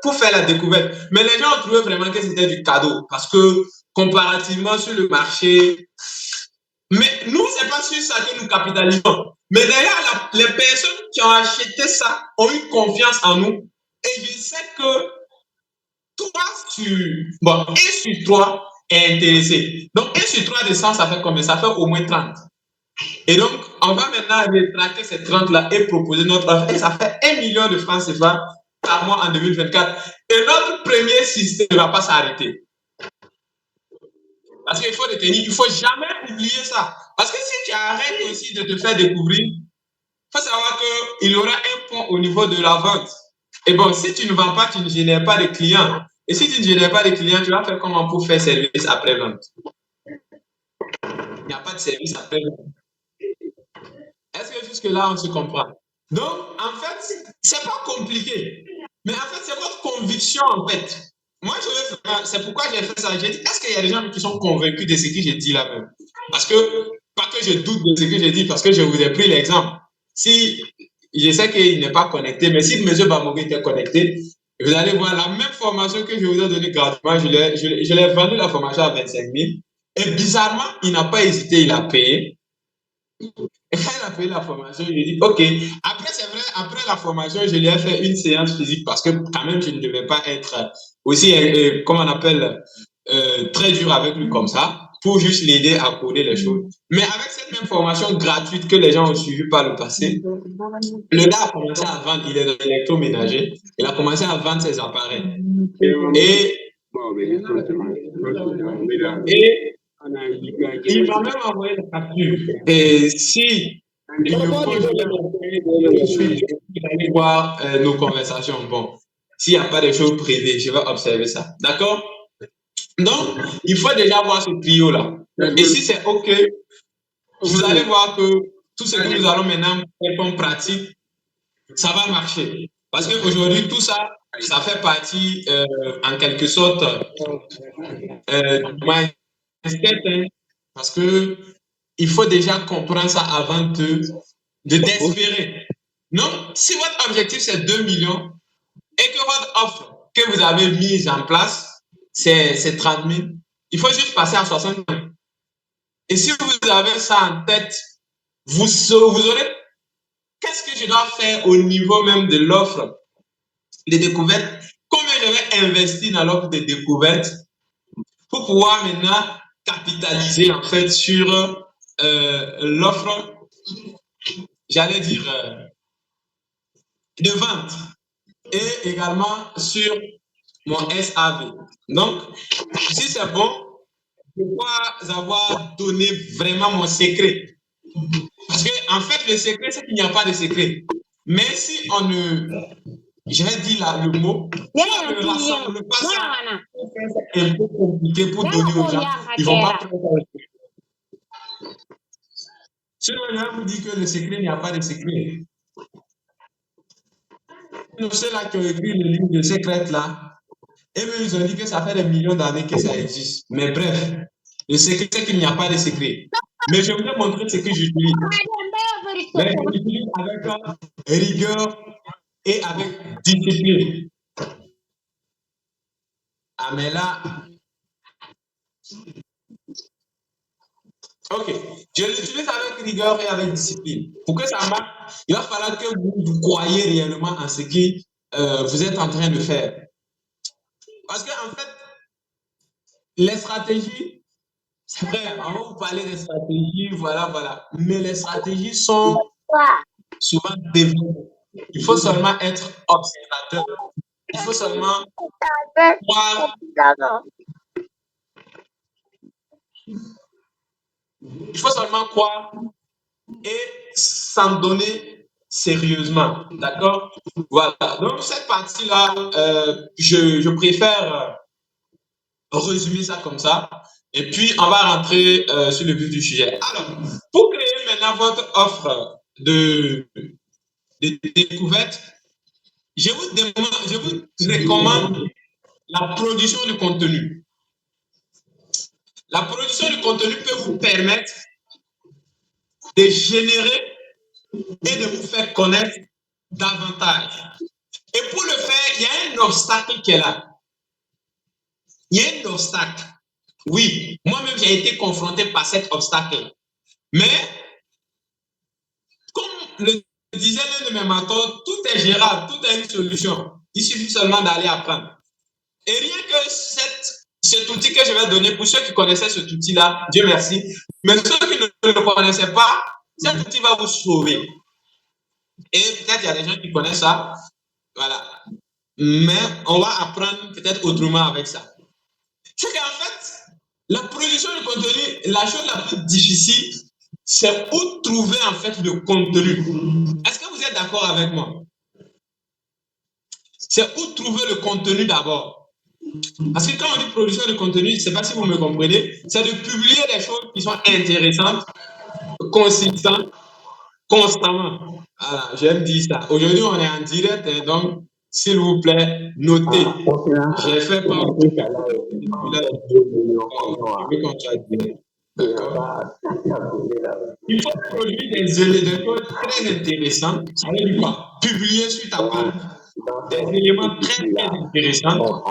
pour faire la découverte. Mais les gens ont trouvé vraiment que c'était du cadeau parce que comparativement sur le marché, mais nous, c'est pas sur ça que nous capitalisons. Mais d'ailleurs, les personnes qui ont acheté ça ont eu confiance en nous. Et je sais que toi, bon, 1 sur 3 est intéressé. Donc, 1 sur 3 de 100, ça fait combien? Ça fait au moins 30. Et donc, on va maintenant rétracter ces 30-là et proposer notre offre. Et ça fait 1 million de francs CFA par mois en 2024. Et notre premier système ne va pas s'arrêter. Parce qu'il faut retenir, il ne faut jamais oublier ça. Parce que si tu arrêtes aussi de te faire découvrir, il faut savoir qu'il y aura un point au niveau de la vente. Et bon, si tu ne vends pas, tu ne génères pas de clients. Et si tu ne génères pas de clients, tu vas faire comment pour faire service après-vente? Il n'y a pas de service après-vente. Est-ce que jusque-là, on se comprend? Donc, en fait, c'est pas compliqué. Mais en fait, c'est votre conviction, en fait. Moi, c'est pourquoi j'ai fait ça. J'ai dit, est-ce qu'il y a des gens qui sont convaincus de ce que j'ai dit là-même? Parce que, pas que je doute de ce que j'ai dit, parce que je vous ai pris l'exemple. Si, je sais qu'il n'est pas connecté, mais si M. Bamogui était connecté, vous allez voir la même formation que je vous ai donnée gratuitement. Je l'ai vendu la formation à 25 000. Et bizarrement, il n'a pas hésité, il a payé. Et quand il a payé la formation, il a dit, OK. Après, c'est vrai, après la formation, je lui ai fait une séance physique parce que quand même, je ne devais pas être aussi, comment on appelle, très dur avec lui comme ça, pour juste l'aider à coder les choses. Mais avec cette même formation gratuite que les gens ont suivie par le passé, le gars a commencé à vendre, il est électroménager, il a commencé à vendre ses appareils. Et il m'a même envoyé la facture. Et si il le faut, je vais aller voir nos conversations. Bon, s'il n'y a pas de choses privées, je vais observer ça. D'accord? Donc, il faut déjà voir ce trio-là. Et si c'est OK, vous allez voir que tout ce que nous allons maintenant faire comme pratique, ça va marcher. Parce qu'aujourd'hui, tout ça, ça fait partie, en quelque sorte, du mindset, parce que il faut déjà comprendre ça avant d'espérer. Non, si votre objectif c'est 2 millions et que votre offre que vous avez mise en place, c'est 30 000, il faut juste passer à 60 000. Et si vous avez ça en tête, vous aurez qu'est-ce que je dois faire au niveau même de l'offre de découverte, combien je vais investir dans l'offre de découverte pour pouvoir maintenant capitaliser en fait sur l'offre, j'allais dire, de vente et également sur mon SAV. Donc, si c'est bon, je dois avoir donné vraiment mon secret. Parce que, en fait, le secret, c'est qu'il n'y a pas de secret. Mais si on ne, je vais dire là le mot, si on ne rassemble pas ça, c'est un peu compliqué pour donner aux gens. Ils ne vont pas prendre ça. Si on vient vous dire que le secret, il n'y a pas de secret. Ceux-là qui ont écrit le livre de secrets là, et même ils ont dit que ça fait des millions d'années que ça existe. Mais bref, le secret, c'est qu'il n'y a pas de secret. Mais je voulais montrer ce que j'utilise. Mais je l'utilise avec rigueur et avec discipline. Ah, mais là, ok, je l'utilise avec rigueur et avec discipline. Pour que ça marche, il va falloir que vous croyez réellement en ce qui vous êtes en train de faire. Parce qu'en fait, les stratégies, c'est vrai, on va vous parler des stratégies, voilà. Mais les stratégies sont souvent développées. Il faut seulement être observateur. Il faut seulement croire. Il faut seulement croire et s'en donner sérieusement. D'accord? Voilà. Donc, cette partie-là, je préfère résumer ça comme ça. Et puis, on va rentrer sur le vif du sujet. Alors, pour créer maintenant votre offre de découverte, je vous recommande la production du contenu. La production du contenu peut vous permettre de générer et de vous faire connaître davantage. Et pour le faire, il y a un obstacle qui est là. Il y a un obstacle. Oui, moi-même, j'ai été confronté par cet obstacle. Mais, comme le disait l'un de mes mentors, tout est gérable, tout a une solution. Il suffit seulement d'aller apprendre. Et rien que cet outil que je vais donner, pour ceux qui connaissaient cet outil-là, Dieu merci, mais ceux qui ne le connaissaient pas, cet outil va vous sauver. Et peut-être il y a des gens qui connaissent ça, voilà. Mais on va apprendre peut-être autrement avec ça. C'est qu'en fait, la production de contenu, la chose la plus difficile, c'est où trouver en fait le contenu. Est-ce que vous êtes d'accord avec moi? C'est où trouver le contenu d'abord. Parce que quand on dit production de contenu, je ne sais pas si vous me comprenez, c'est de publier des choses qui sont intéressantes, consistantes, constamment. Voilà, j'aime dire ça. Aujourd'hui, on est en direct, hein, donc, s'il vous plaît, notez. J'ai fait pas un truc à la il faut produire des choses très intéressantes. Ça veut dire quoi? Publier sur ta page des éléments très, très intéressants.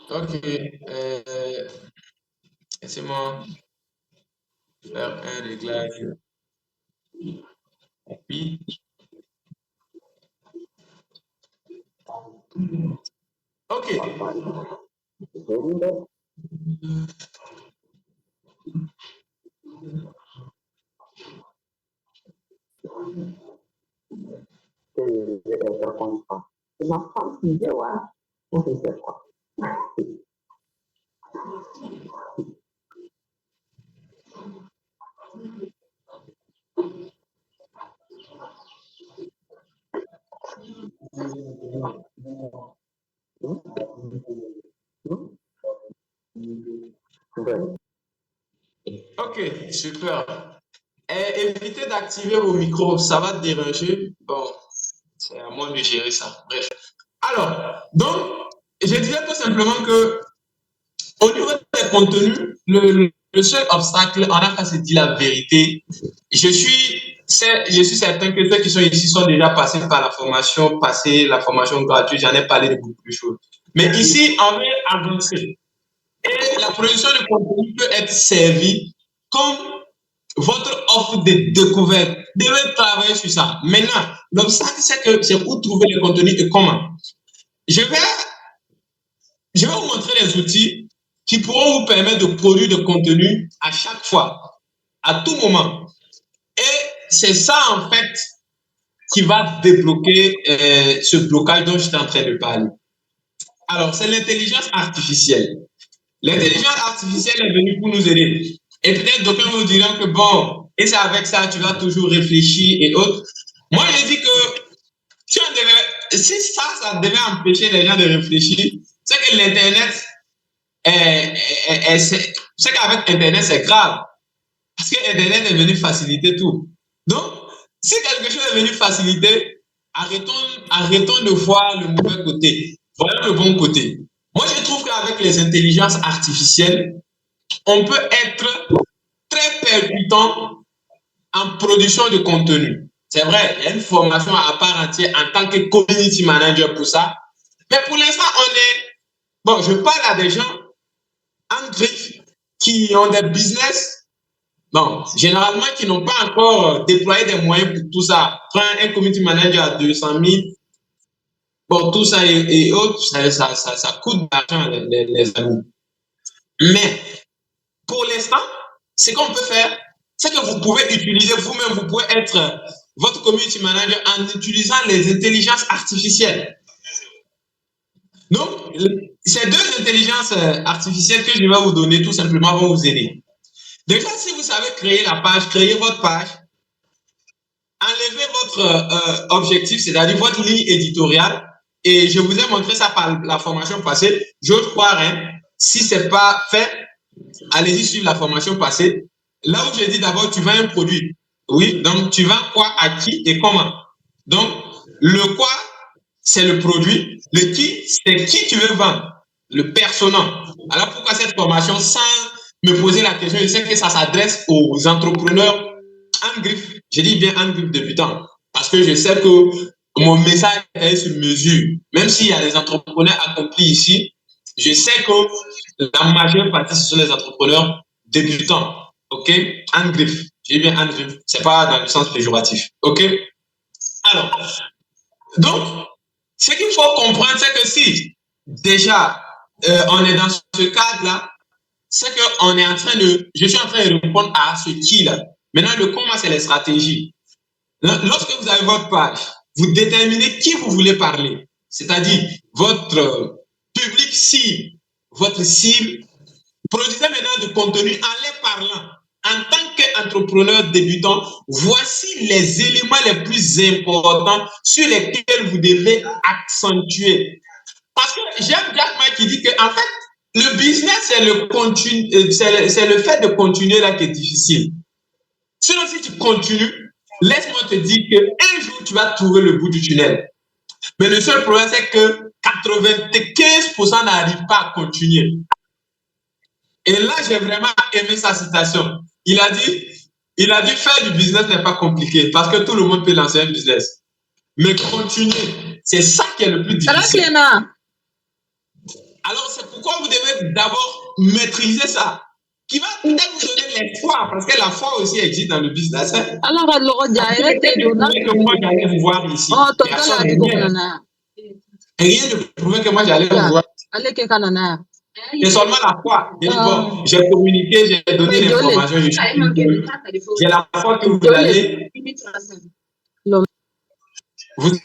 Ok. Laissez-moi faire un réglage. Et puis, ok. Ok, super. Et évitez d'activer vos micros, ça va te déranger. Bon, c'est à moi de gérer ça. Bref. Alors, donc, je disais tout simplement que au niveau des contenus, le seul obstacle, on a qu'à se dire la vérité. Je suis certain que ceux qui sont ici sont déjà passés par la formation, gratuite, j'en ai parlé de beaucoup de choses. Mais ici, on veut avancer. Et la production de contenu peut être servie comme votre offre de découverte. Vous devez travailler sur ça. Maintenant, l'obstacle, c'est où trouver le contenu et comment. Je vais vous montrer les outils qui pourront vous permettre de produire du contenu à chaque fois, à tout moment. Et c'est ça, en fait, qui va débloquer ce blocage dont j'étais en train de parler. Alors, c'est l'intelligence artificielle. L'intelligence artificielle est venue pour nous aider. Et peut-être d'aucuns vous diront que bon, et c'est avec ça, tu vas toujours réfléchir et autres. Moi, je dis que si ça devait empêcher les gens de réfléchir, c'est que l'Internet, c'est qu'avec Internet, c'est grave. Parce que Internet est venu faciliter tout. Donc, si quelque chose est venu faciliter, arrêtons de voir le mauvais côté. Voyons le bon côté. Moi, je trouve qu'avec les intelligences artificielles, on peut être très percutant en production de contenu. C'est vrai, il y a une formation à part entière en tant que community manager pour ça. Mais pour l'instant, bon, je parle à des gens en griffe qui ont des business, bon, généralement qui n'ont pas encore déployé des moyens pour tout ça. Prends un community manager à 200 000, bon, tout ça et autres, ça coûte de l'argent, les amis. Mais pour l'instant, ce qu'on peut faire, c'est que vous pouvez utiliser vous-même, vous pouvez être votre community manager en utilisant les intelligences artificielles. Donc, ces deux intelligences artificielles que je vais vous donner tout simplement vont vous aider. Déjà, si vous savez créer la page, créer votre page, enlevez votre objectif, c'est-à-dire votre ligne éditoriale. Et je vous ai montré ça par la formation passée. J'ose croire, hein, si ce n'est pas fait, allez-y suivre la formation passée. Là où j'ai dit d'abord, tu vends un produit. Oui, donc tu vends quoi, à qui et comment. Donc, le quoi, c'est le produit. Le qui, c'est qui tu veux vendre. Le persona. Alors, pourquoi cette formation, sans me poser la question, je sais que ça s'adresse aux entrepreneurs en griffe. Je dis bien en griffe débutant. Parce que je sais que mon message est sur mesure. Même s'il y a des entrepreneurs accomplis ici, je sais que la majeure partie, ce sont les entrepreneurs débutants. OK? En griffe. Je dis bien en griffe. Ce n'est pas dans le sens péjoratif. OK? Alors, donc, ce qu'il faut comprendre, c'est que si déjà on est dans ce cadre-là, c'est que je suis en train de répondre à ce qui-là. Maintenant, le comment, c'est les stratégies. Lorsque vous avez votre page, vous déterminez qui vous voulez parler, c'est-à-dire votre public cible, votre cible. Produisez maintenant du contenu en les parlant. En tant qu'entrepreneur débutant, voici les éléments les plus importants sur lesquels vous devez accentuer. Parce que j'aime Jack Ma qui dit qu'en fait, le business, c'est le fait de continuer là qui est difficile. Sinon, si tu continues, laisse-moi te dire qu'un jour, tu vas trouver le bout du tunnel. Mais le seul problème, c'est que 95% n'arrivent pas à continuer. Et là, j'ai vraiment aimé sa citation. Il a dit, faire du business n'est pas compliqué parce que tout le monde peut lancer un business. Mais continuer, c'est ça qui est le plus difficile. Alors, c'est pourquoi vous devez d'abord maîtriser ça, qui va peut-être vous donner l'espoir, parce que la foi aussi existe dans le business. Hein. Alors, que moi, j'allais vous voir ici. Rien ne prouvait que moi, j'allais vous voir. C'est seulement la foi. Bon, j'ai communiqué, j'ai donné l'information. J'ai la foi que vous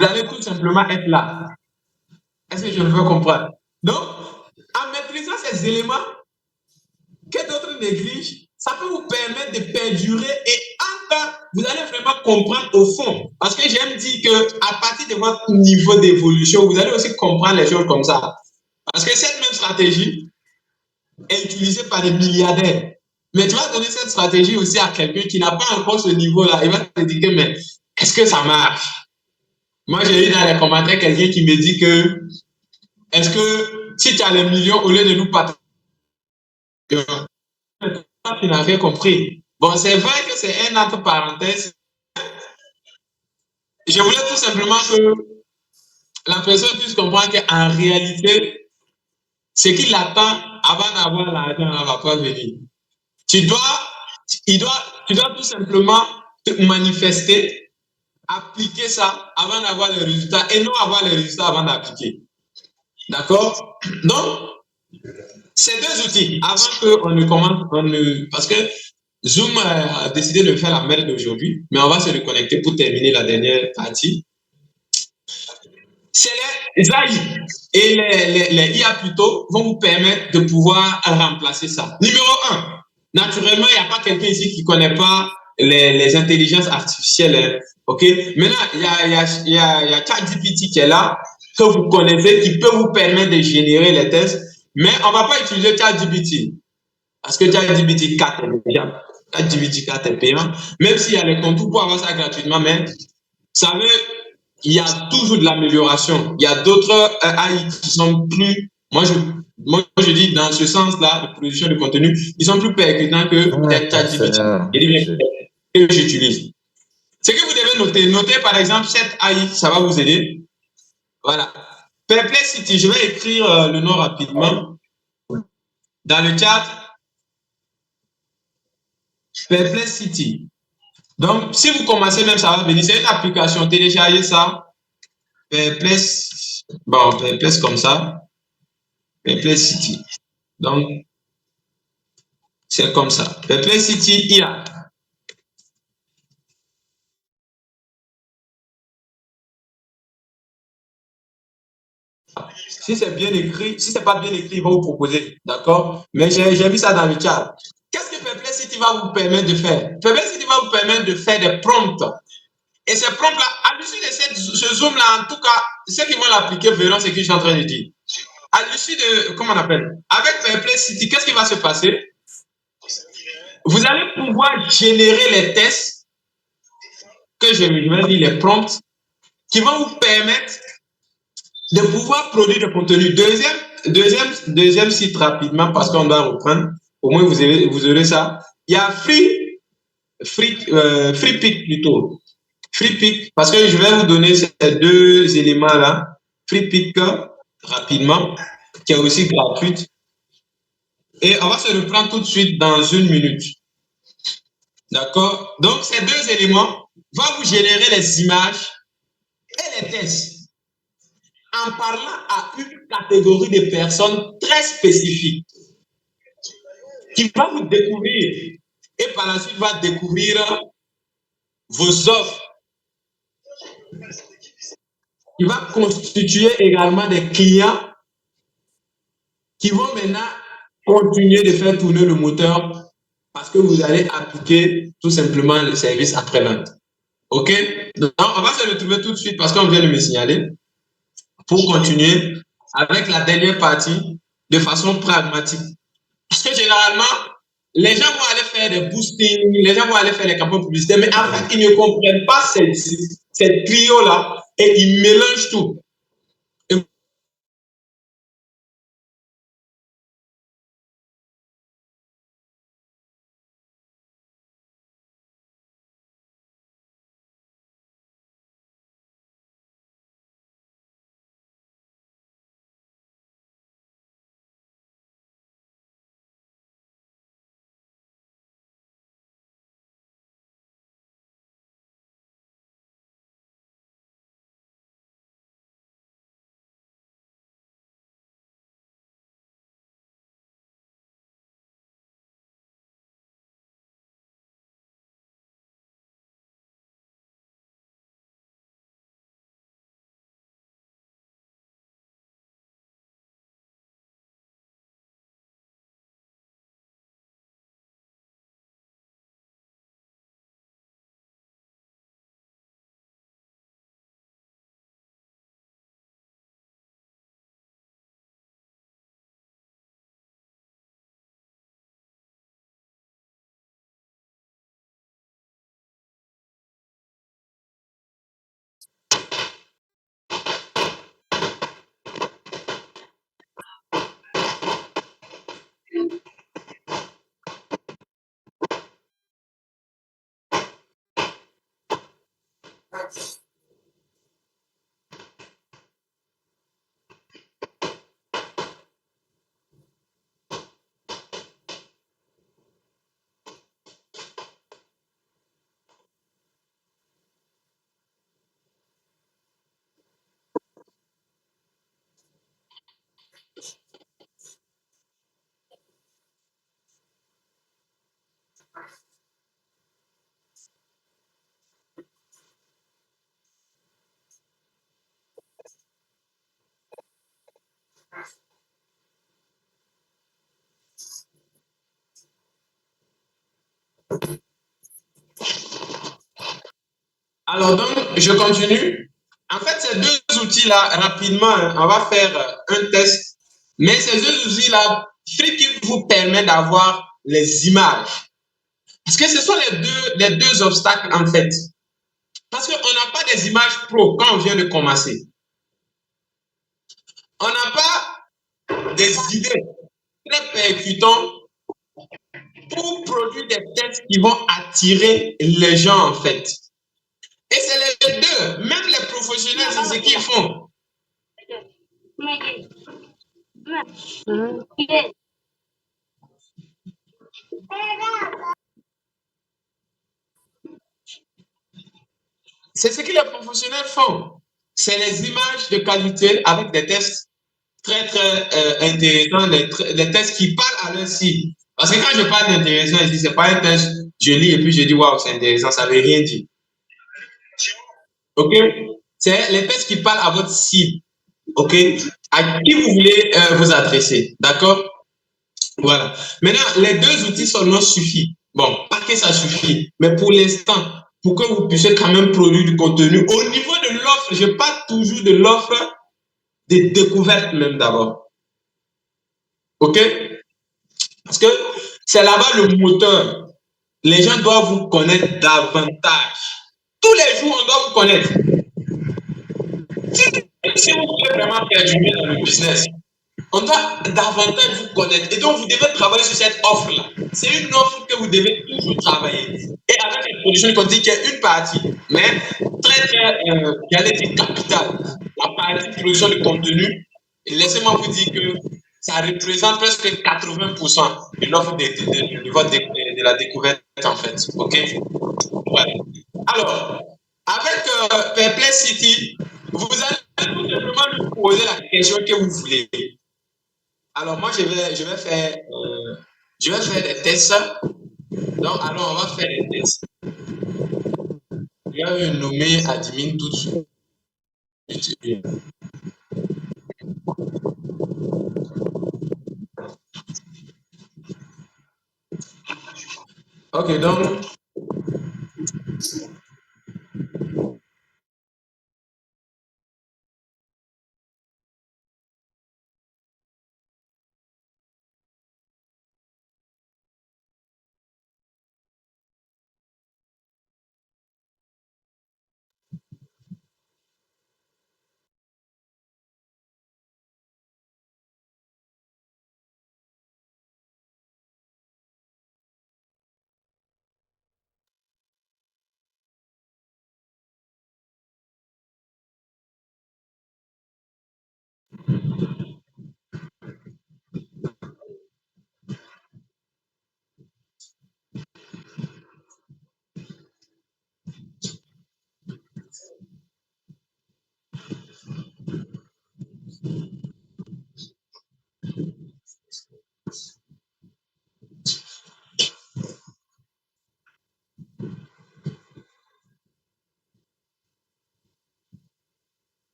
allez tout simplement être là. Est-ce que je veux comprendre? Donc, en maîtrisant ces éléments que d'autres négligent, ça peut vous permettre de perdurer et en temps, vous allez vraiment comprendre au fond. Parce que j'aime dire qu'à partir de votre niveau d'évolution, vous allez aussi comprendre les choses comme ça. Parce que cette même stratégie est utilisée par des milliardaires. Mais tu vas donner cette stratégie aussi à quelqu'un qui n'a pas encore ce niveau-là. Il va te dire que, mais est-ce que ça marche? Moi, j'ai eu dans les commentaires quelqu'un qui me dit que est-ce que si tu as les millions, au lieu de nous partager, tu n'as rien compris. Bon, c'est vrai que c'est un entre parenthèses. Je voulais tout simplement que la personne puisse comprendre qu'en réalité, ce qu'il attend avant d'avoir l'argent ne va pas venir. Tu dois tout simplement te manifester, appliquer ça avant d'avoir les résultats et non avoir les résultats avant d'appliquer. D'accord? Donc, ces deux outils, avant qu'on ne commence, parce que Zoom a décidé de faire la merde d'aujourd'hui, mais on va se reconnecter pour terminer la dernière partie. C'est les AI et les IA plutôt vont vous permettre de pouvoir remplacer ça. Numéro 1, naturellement, il n'y a pas quelqu'un ici qui ne connaît pas les intelligences artificielles. Hein. OK? Maintenant, il y a ChatGPT qui est là, que vous connaissez, qui peut vous permettre de générer les tests, mais on ne va pas utiliser ChatGPT. Parce que ChatGPT 4 est payant. ChatGPT 4 est payant. Même s'il y a les contours pour avoir ça gratuitement, mais vous savez, il y a toujours de l'amélioration. Il y a d'autres AI qui sont plus. Moi, je dis dans ce sens-là, de production de contenu, ils sont plus percutants que ChatGPT. Que j'utilise. Ce que vous devez noter, notez par exemple cette AI, ça va vous aider. Voilà. Perplexity, je vais écrire le nom rapidement. Dans le chat, Perplexity. Donc, si vous commencez même, ça va venir. C'est une application, téléchargez ça. Perplex, bon, Perplex comme ça. Perplexity. Donc, c'est comme ça. Perplexity IA. Si c'est bien écrit, si c'est pas bien écrit, il va vous proposer. D'accord? Mais j'ai vu ça dans le chat. Qu'est-ce que Perplexity va vous permettre de faire? Perplexity va vous permettre de faire des prompts. Et ces prompts-là, à l'issue de ce zoom-là, en tout cas, ceux qui vont l'appliquer verront ce que je suis en train de dire. À l'issue de, comment on appelle? Avec Perplexity, qu'est-ce qui va se passer? Vous allez pouvoir générer les tests que je vais dire, les prompts, qui vont vous permettre de pouvoir produire du contenu. Deuxième site rapidement, parce qu'on doit reprendre. Au moins, vous aurez ça. Il y a FreePic plutôt. FreePic, parce que je vais vous donner ces deux éléments-là. FreePic, rapidement, qui est aussi gratuite. Et on va se reprendre tout de suite dans une minute. D'accord? Donc, ces deux éléments vont vous générer les images et les tests en parlant à une catégorie de personnes très spécifiques qui va vous découvrir et par la suite va découvrir vos offres. Il va constituer également des clients qui vont maintenant continuer de faire tourner le moteur parce que vous allez appliquer tout simplement le service après-vente. OK? Donc, on va se retrouver tout de suite parce qu'on vient de me signaler pour continuer avec la dernière partie de façon pragmatique. Parce que généralement, les gens vont aller faire des boostings, les gens vont aller faire des campagnes publicitaires, mais en fait, ils ne comprennent pas cette trio-là et ils mélangent tout. Et alors, donc, je continue. En fait, ces deux outils-là, rapidement, on va faire un test. Mais ces deux outils-là, FreePic vous permet d'avoir les images. Parce que ce sont les deux obstacles, en fait. Parce qu'on n'a pas des images pro quand on vient de commencer. On n'a pas des idées très percutantes pour produire des textes qui vont attirer les gens, en fait. Et c'est les deux. Même les professionnels, c'est ce qu'ils font. C'est ce que les professionnels font. C'est les images de qualité avec des tests très, très intéressants, les tests qui parlent à leur cible. Parce que quand je parle d'intéressant, je dis, c'est pas un test, je lis et puis je dis, waouh, c'est intéressant, ça veut rien dire. OK? C'est les tests qui parlent à votre cible. OK? À qui vous voulez vous adresser. D'accord? Voilà. Maintenant, les deux outils seulement suffisent. Bon, pas que ça suffit, mais pour l'instant, pour que vous puissiez quand même produire du contenu au niveau de l'offre, je parle toujours de l'offre de découverte même d'abord. OK? Parce que c'est là-bas le moteur. Les gens doivent vous connaître davantage. Tous les jours, on doit vous connaître. Si vous voulez vraiment perdurer dans le business, on doit davantage vous connaître. Et donc, vous devez travailler sur cette offre-là. C'est une offre que vous devez toujours travailler. Et avec la production de contenu qui est une partie, mais très, très, j'allais dire capitale. La partie production de contenu, laissez-moi vous dire que ça représente presque 80% de l'offre de la découverte, en fait. OK? Ouais. Alors, avec Perplexity, vous allez tout simplement lui poser la question que vous voulez. Alors, moi, je vais faire des tests. Donc, alors, on va faire des tests. Je vais nommer admin tout de suite. OK, donc,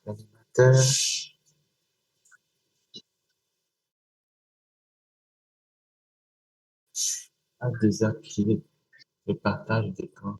L'animateur a désactivé le partage d'écran.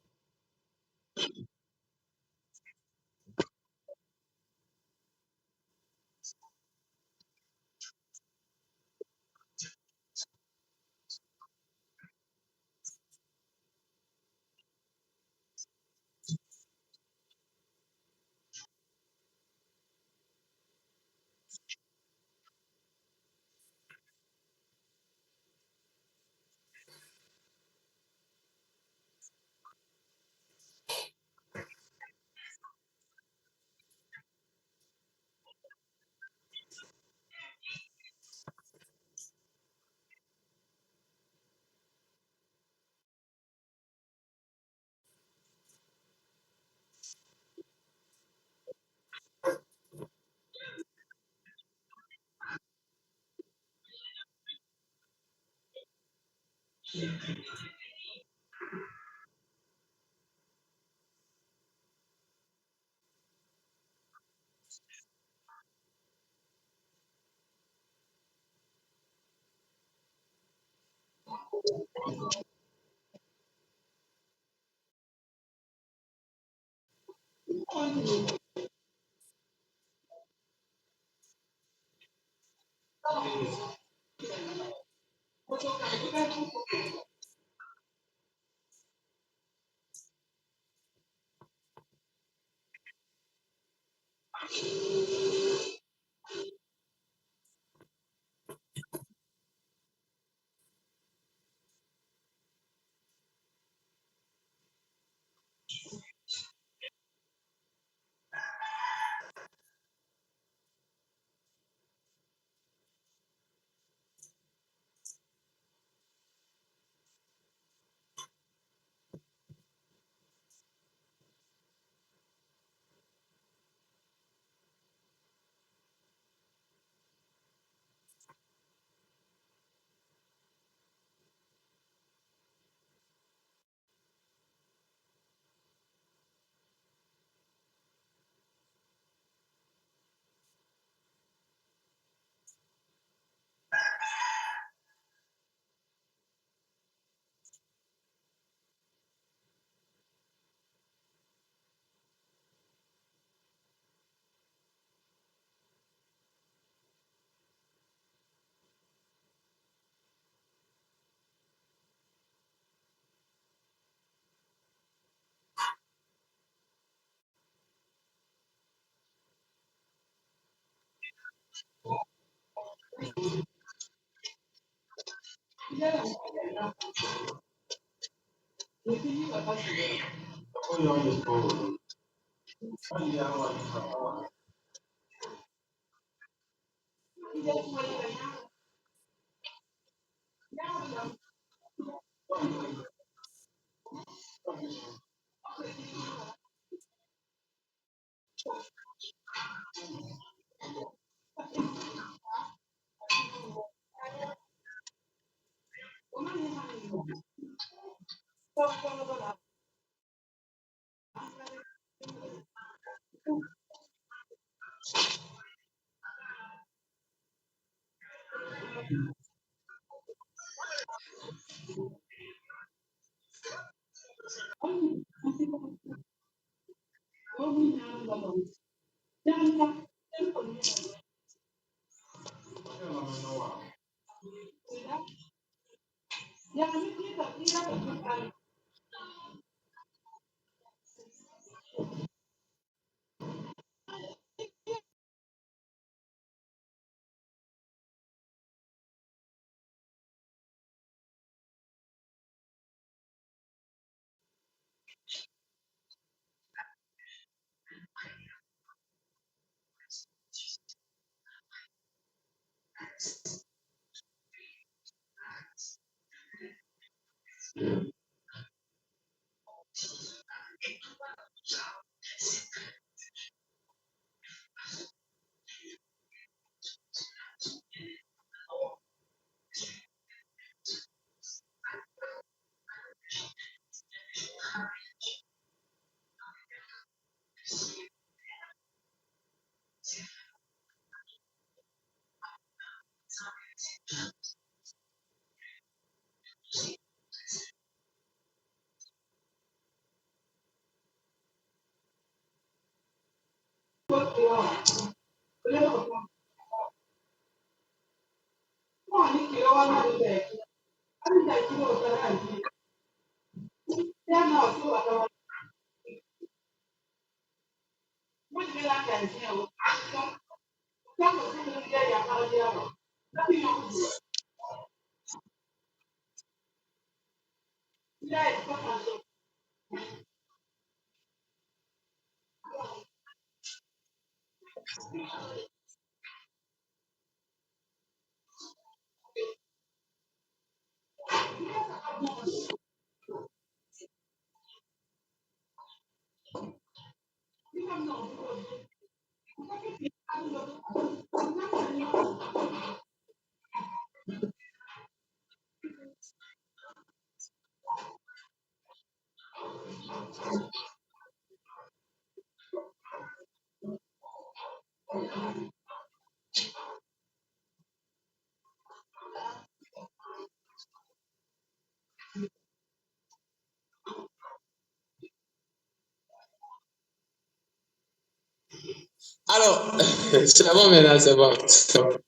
Alors, c'est bon maintenant, c'est bon.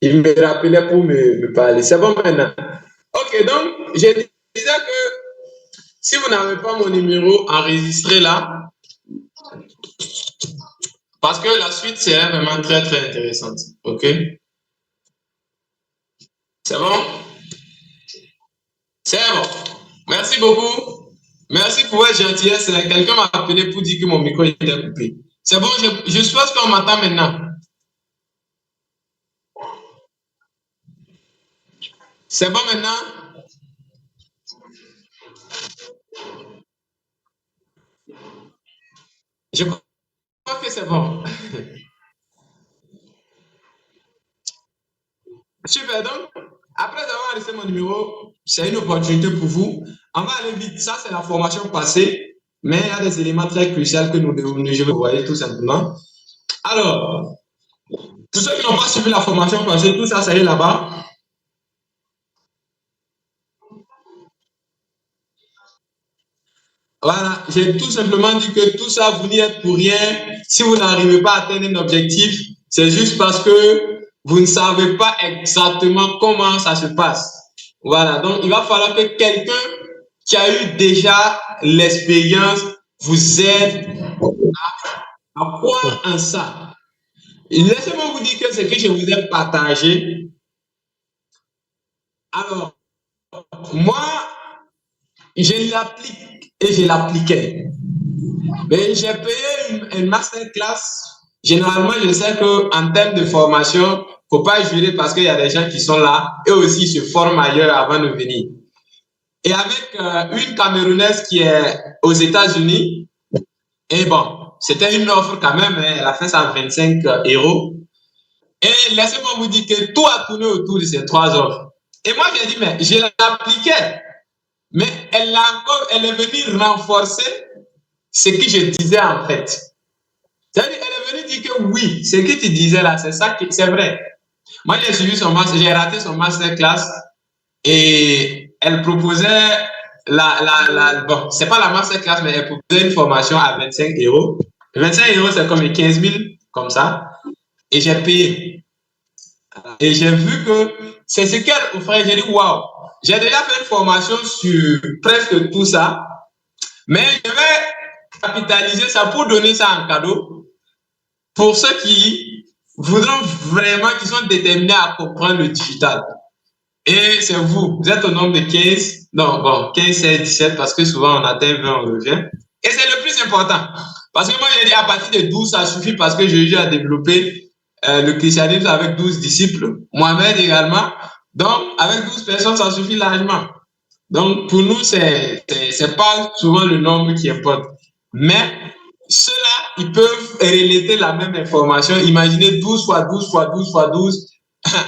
Il me rappelait pour me parler. C'est bon maintenant. Ok, donc, je disais que si vous n'avez pas mon numéro enregistré là, parce que la suite c'est vraiment très très intéressante. Ok? C'est bon? C'est bon. Merci beaucoup. Merci pour votre gentillesse. Quelqu'un m'a appelé pour dire que mon micro était coupé. C'est bon, je suppose qu'on m'entend maintenant. C'est bon maintenant? Je crois que c'est bon. Super, donc, après avoir laissé mon numéro, c'est une opportunité pour vous. On va aller vite. Ça, c'est la formation passée, mais il y a des éléments très cruciaux que je vais vous voyer tout simplement. Alors, tous ceux qui n'ont pas suivi la formation passée, tout ça, ça y est là-bas. Voilà, j'ai tout simplement dit que tout ça, vous n'y êtes pour rien. Si vous n'arrivez pas à atteindre un objectif, c'est juste parce que vous ne savez pas exactement comment ça se passe. Voilà, donc il va falloir que quelqu'un qui a eu déjà l'expérience vous aide à croire en ça. Laissez-moi vous dire que ce que je vous ai partagé, alors, moi, je l'applique et je l'appliquais. Mais j'ai payé une masterclass. Généralement, je sais qu'en termes de formation, il ne faut pas jurer parce qu'il y a des gens qui sont là et aussi se forment ailleurs avant de venir. Et avec une Camerounaise qui est aux États-Unis, et bon, c'était une offre quand même, hein, elle a fait ça à 25 euros. Et laissez-moi vous dire que tout a tourné autour de ces trois offres. Et moi, j'ai dit, mais je l'appliquais. Mais elle est venue renforcer ce que je disais en fait. C'est-à-dire, elle est venue dire que oui, ce que tu disais là, c'est ça, c'est vrai. Moi, j'ai suivi son master, j'ai raté son masterclass et elle proposait bon, c'est pas la masterclass, mais elle proposait une formation à 25 euros. 25 euros, c'est comme les 15 000, comme ça. et j'ai payé. Et j'ai vu que c'est ce qu'elle offrait. J'ai dit, waouh, j'ai déjà fait une formation sur presque tout ça, mais je vais capitaliser ça pour donner ça en cadeau pour ceux qui voudront vraiment, qui sont déterminés à comprendre le digital. Et c'est vous, vous êtes au nombre de 15, non, bon, 15, 16, 17, parce que souvent on atteint 20, on revient. Et c'est le plus important. Parce que moi, j'ai dit à partir de 12, ça suffit parce que Jésus a développé le christianisme avec 12 disciples, Mohamed également. Donc, avec 12 personnes, ça suffit largement. Donc, pour nous, c'est pas souvent le nombre qui importe. Mais ceux-là, ils peuvent relater la même information. Imaginez 12 fois 12 fois 12 fois 12.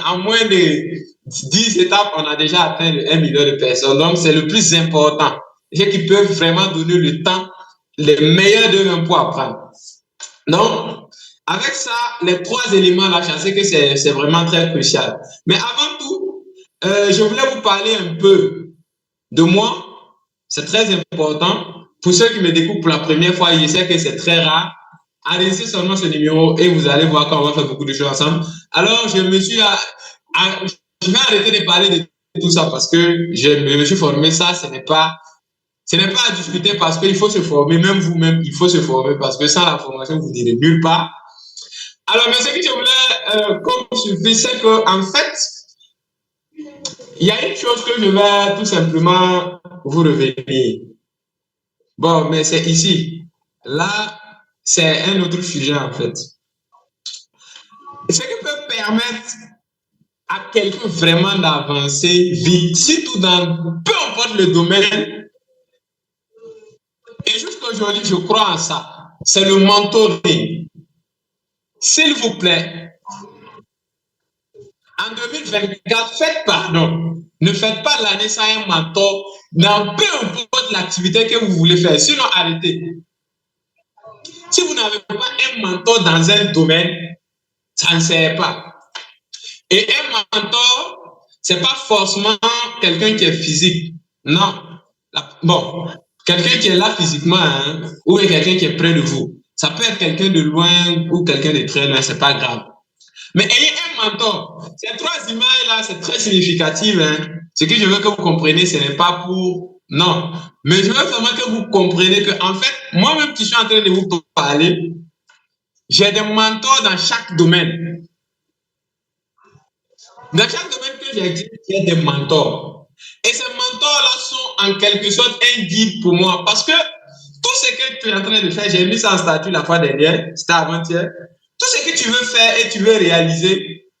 En moins de 10 étapes, on a déjà atteint le 1 million de personnes. Donc, c'est le plus important. Et qui peuvent vraiment donner le temps, les meilleurs d'eux pour apprendre. Donc, avec ça, les trois éléments-là, je sais que c'est vraiment très crucial. Mais avant tout, je voulais vous parler un peu de moi. C'est très important. Pour ceux qui me découvrent pour la première fois, je sais que c'est très rare. Enregistrez seulement ce numéro et vous allez voir qu'on va faire beaucoup de choses ensemble. Alors, je vais arrêter de parler de tout ça parce que je me suis formé. Ça, ce n'est pas à discuter parce qu'il faut se former. Même vous-même, il faut se former parce que sans la formation, vous n'irez nulle part. Alors, mais ce que je voulais comme surprise, c'est qu'en fait, il y a une chose que je vais tout simplement vous revenir. Bon, mais c'est ici. Là, c'est un autre sujet en fait. Ce qui peut permettre à quelqu'un vraiment d'avancer vite, surtout dans peu importe le domaine. Et jusqu'à aujourd'hui, je crois en ça. C'est le mentoring. S'il vous plaît, en 2024, ne faites pas l'année sans un mentor dans peu importe l'activité que vous voulez faire. Sinon, arrêtez. Si vous n'avez pas un mentor dans un domaine, ça ne sert pas. Et un mentor, c'est pas forcément quelqu'un qui est physique. Non. Bon, quelqu'un qui est là physiquement, hein, ou quelqu'un qui est près de vous. Ça peut être quelqu'un de loin ou quelqu'un de très loin, c'est pas grave. Mais ayez un mentor. Ces trois images-là, c'est très significatif. Hein. Ce que je veux que vous compreniez, ce n'est pas pour... Non. Mais je veux vraiment que vous compreniez que, en fait, moi-même qui suis en train de vous parler, j'ai des mentors dans chaque domaine. Dans chaque domaine que j'existe, il y a des mentors. Et ces mentors-là sont en quelque sorte un guide pour moi. Parce que tout ce que tu es en train de faire, j'ai mis ça en statut la fois dernière, c'était avant-hier. Tout ce que tu veux faire et tu veux réaliser,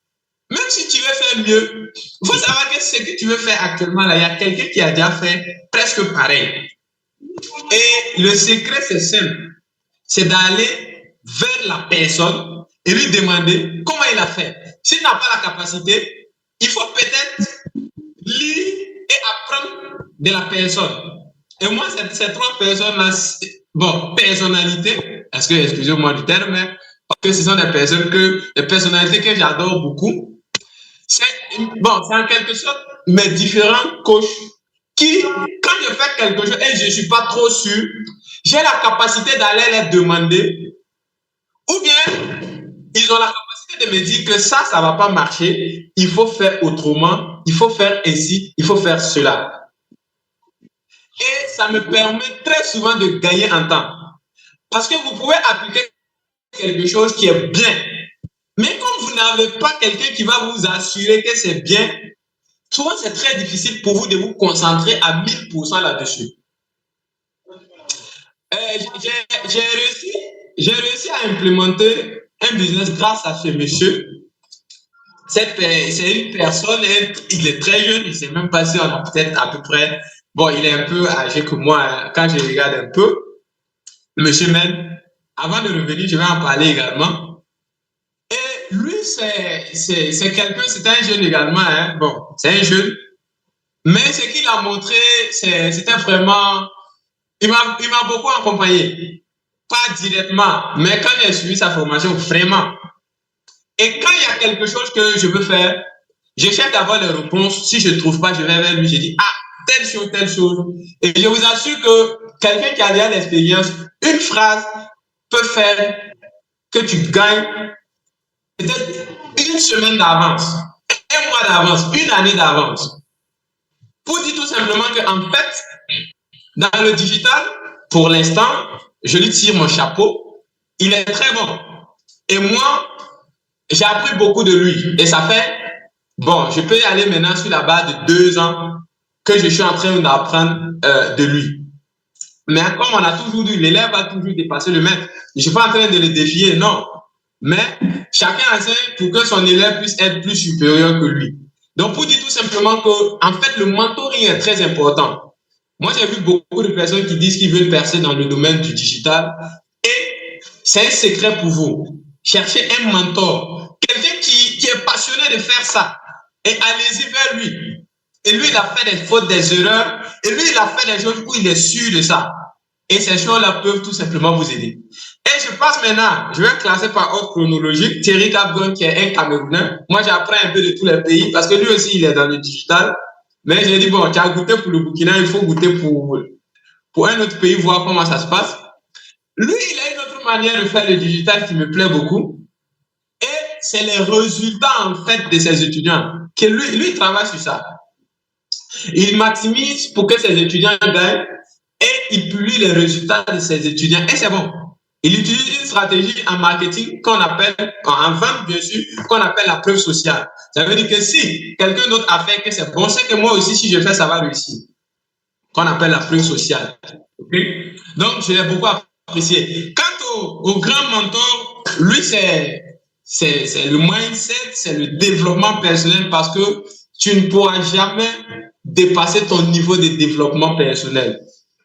même si tu veux faire mieux, il faut savoir que ce que tu veux faire actuellement, là, il y a quelqu'un qui a déjà fait presque pareil. Et le secret, c'est simple. C'est d'aller vers la personne et lui demander comment il a fait. S'il n'a pas la capacité, il faut peut-être lire et apprendre de la personne. Et moi, ces trois personnes-là, bon, personnalité, parce que, excusez-moi du terme, mais parce que ce sont des personnalités que j'adore beaucoup. C'est en quelque sorte mes différents coachs qui, quand je fais quelque chose et je ne suis pas trop sûr, j'ai la capacité d'aller les demander, ou bien ils ont la capacité de me dire que ça ne va pas marcher, il faut faire autrement, il faut faire ainsi, il faut faire cela. Et ça me permet très souvent de gagner en temps. Parce que vous pouvez appliquer quelque chose qui est bien. Mais comme vous n'avez pas quelqu'un qui va vous assurer que c'est bien, souvent c'est très difficile pour vous de vous concentrer à 1000% là-dessus. J'ai réussi à implémenter un business grâce à ce monsieur. C'est une personne, il est très jeune, il ne sait même pas si on a peut-être à peu près, bon, il est un peu âgé que moi, hein, quand je regarde un peu. Monsieur Men, avant de revenir, je vais en parler également. Et lui, c'est quelqu'un, c'est un jeune également, hein, bon, c'est un jeune, mais ce qu'il a montré, c'était vraiment, il m'a beaucoup accompagné. Pas directement, mais quand j'ai suivi sa formation, vraiment. Et quand il y a quelque chose que je veux faire, je cherche d'avoir les réponses. Si je ne trouve pas, je vais vers lui, je dis, ah, telle chose, telle chose. Et je vous assure que quelqu'un qui a déjà l'expérience, une phrase peut faire que tu gagnes peut-être une semaine d'avance, un mois d'avance, une année d'avance. Pour dire tout simplement qu'en fait, dans le digital, pour l'instant, je lui tire mon chapeau. Il est très bon. Et moi, j'ai appris beaucoup de lui. Et ça fait, bon, je peux y aller maintenant sur la base de 2 ans que je suis en train d'apprendre de lui. Mais comme on a toujours dit, l'élève va toujours dépasser le maître. Je ne suis pas en train de le défier, non. Mais chacun enseigne pour que son élève puisse être plus supérieur que lui. Donc, pour dire tout simplement que, en fait, le mentoring est très important. Moi, j'ai vu beaucoup de personnes qui disent qu'ils veulent percer dans le domaine du digital. Et c'est un secret pour vous. Cherchez un mentor, quelqu'un qui est passionné de faire ça. Et allez-y vers lui. Et lui, il a fait des fautes, des erreurs. Et lui, il a fait des choses où il est sûr de ça. Et ces choses-là peuvent tout simplement vous aider. Et je passe maintenant, je vais classer par ordre chronologique. Thierry Capgon, qui est un Camerounais. Moi, j'apprends un peu de tous les pays parce que lui aussi, il est dans le digital. Mais j'ai dit, bon, tu as goûté pour le Burkina, il faut goûter pour un autre pays, voir comment ça se passe. Lui, il a une autre manière de faire le digital qui me plaît beaucoup. Et c'est les résultats, en fait, de ses étudiants. Que lui, il travaille sur ça. Il maximise pour que ses étudiants gagnent et il publie les résultats de ses étudiants. Et c'est bon. Il utilise une stratégie en marketing qu'on appelle, en vente bien sûr, qu'on appelle la preuve sociale. Ça veut dire que si quelqu'un d'autre a fait que c'est bon, c'est que moi aussi, si je fais, ça va réussir. Qu'on appelle la preuve sociale. Okay? Donc, je l'ai beaucoup apprécié. Quant au grand mentor, lui, c'est le mindset, c'est le développement personnel parce que tu ne pourras jamais dépasser ton niveau de développement personnel.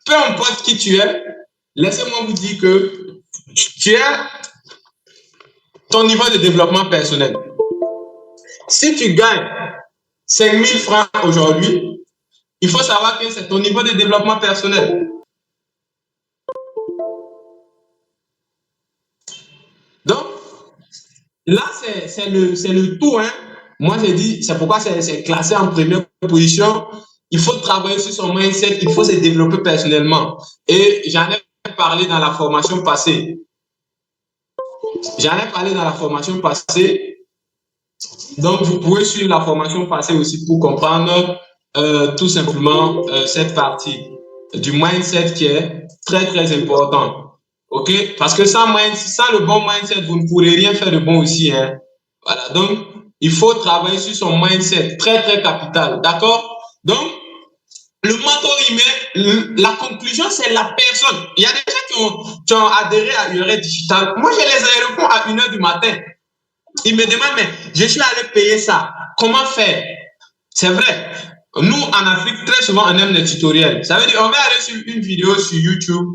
Peu importe qui tu es, laissez-moi vous dire que tu as ton niveau de développement personnel. Si tu gagnes 5 000 francs aujourd'hui, il faut savoir que c'est ton niveau de développement personnel. Donc, là, c'est le tout. Hein. Moi, j'ai dit, c'est pourquoi c'est classé en première position. Il faut travailler sur son mindset, il faut se développer personnellement. Et j'en ai parlé dans la formation passée. Donc, vous pouvez suivre la formation passée aussi pour comprendre tout simplement cette partie du mindset qui est très, très important. OK? Parce que sans le bon mindset, vous ne pourrez rien faire de bon aussi. Hein? Voilà. Donc, il faut travailler sur son mindset, très, très capital. D'accord? Donc, le mentoring, la conclusion, c'est la personne. Il y a des gens qui ont adhéré à URL Digital. Moi, je les réponds à 1h du matin. Ils me demandent, mais je suis allé payer ça. Comment faire? C'est vrai. Nous, en Afrique, très souvent, on aime les tutoriels. Ça veut dire, on va aller sur une vidéo sur YouTube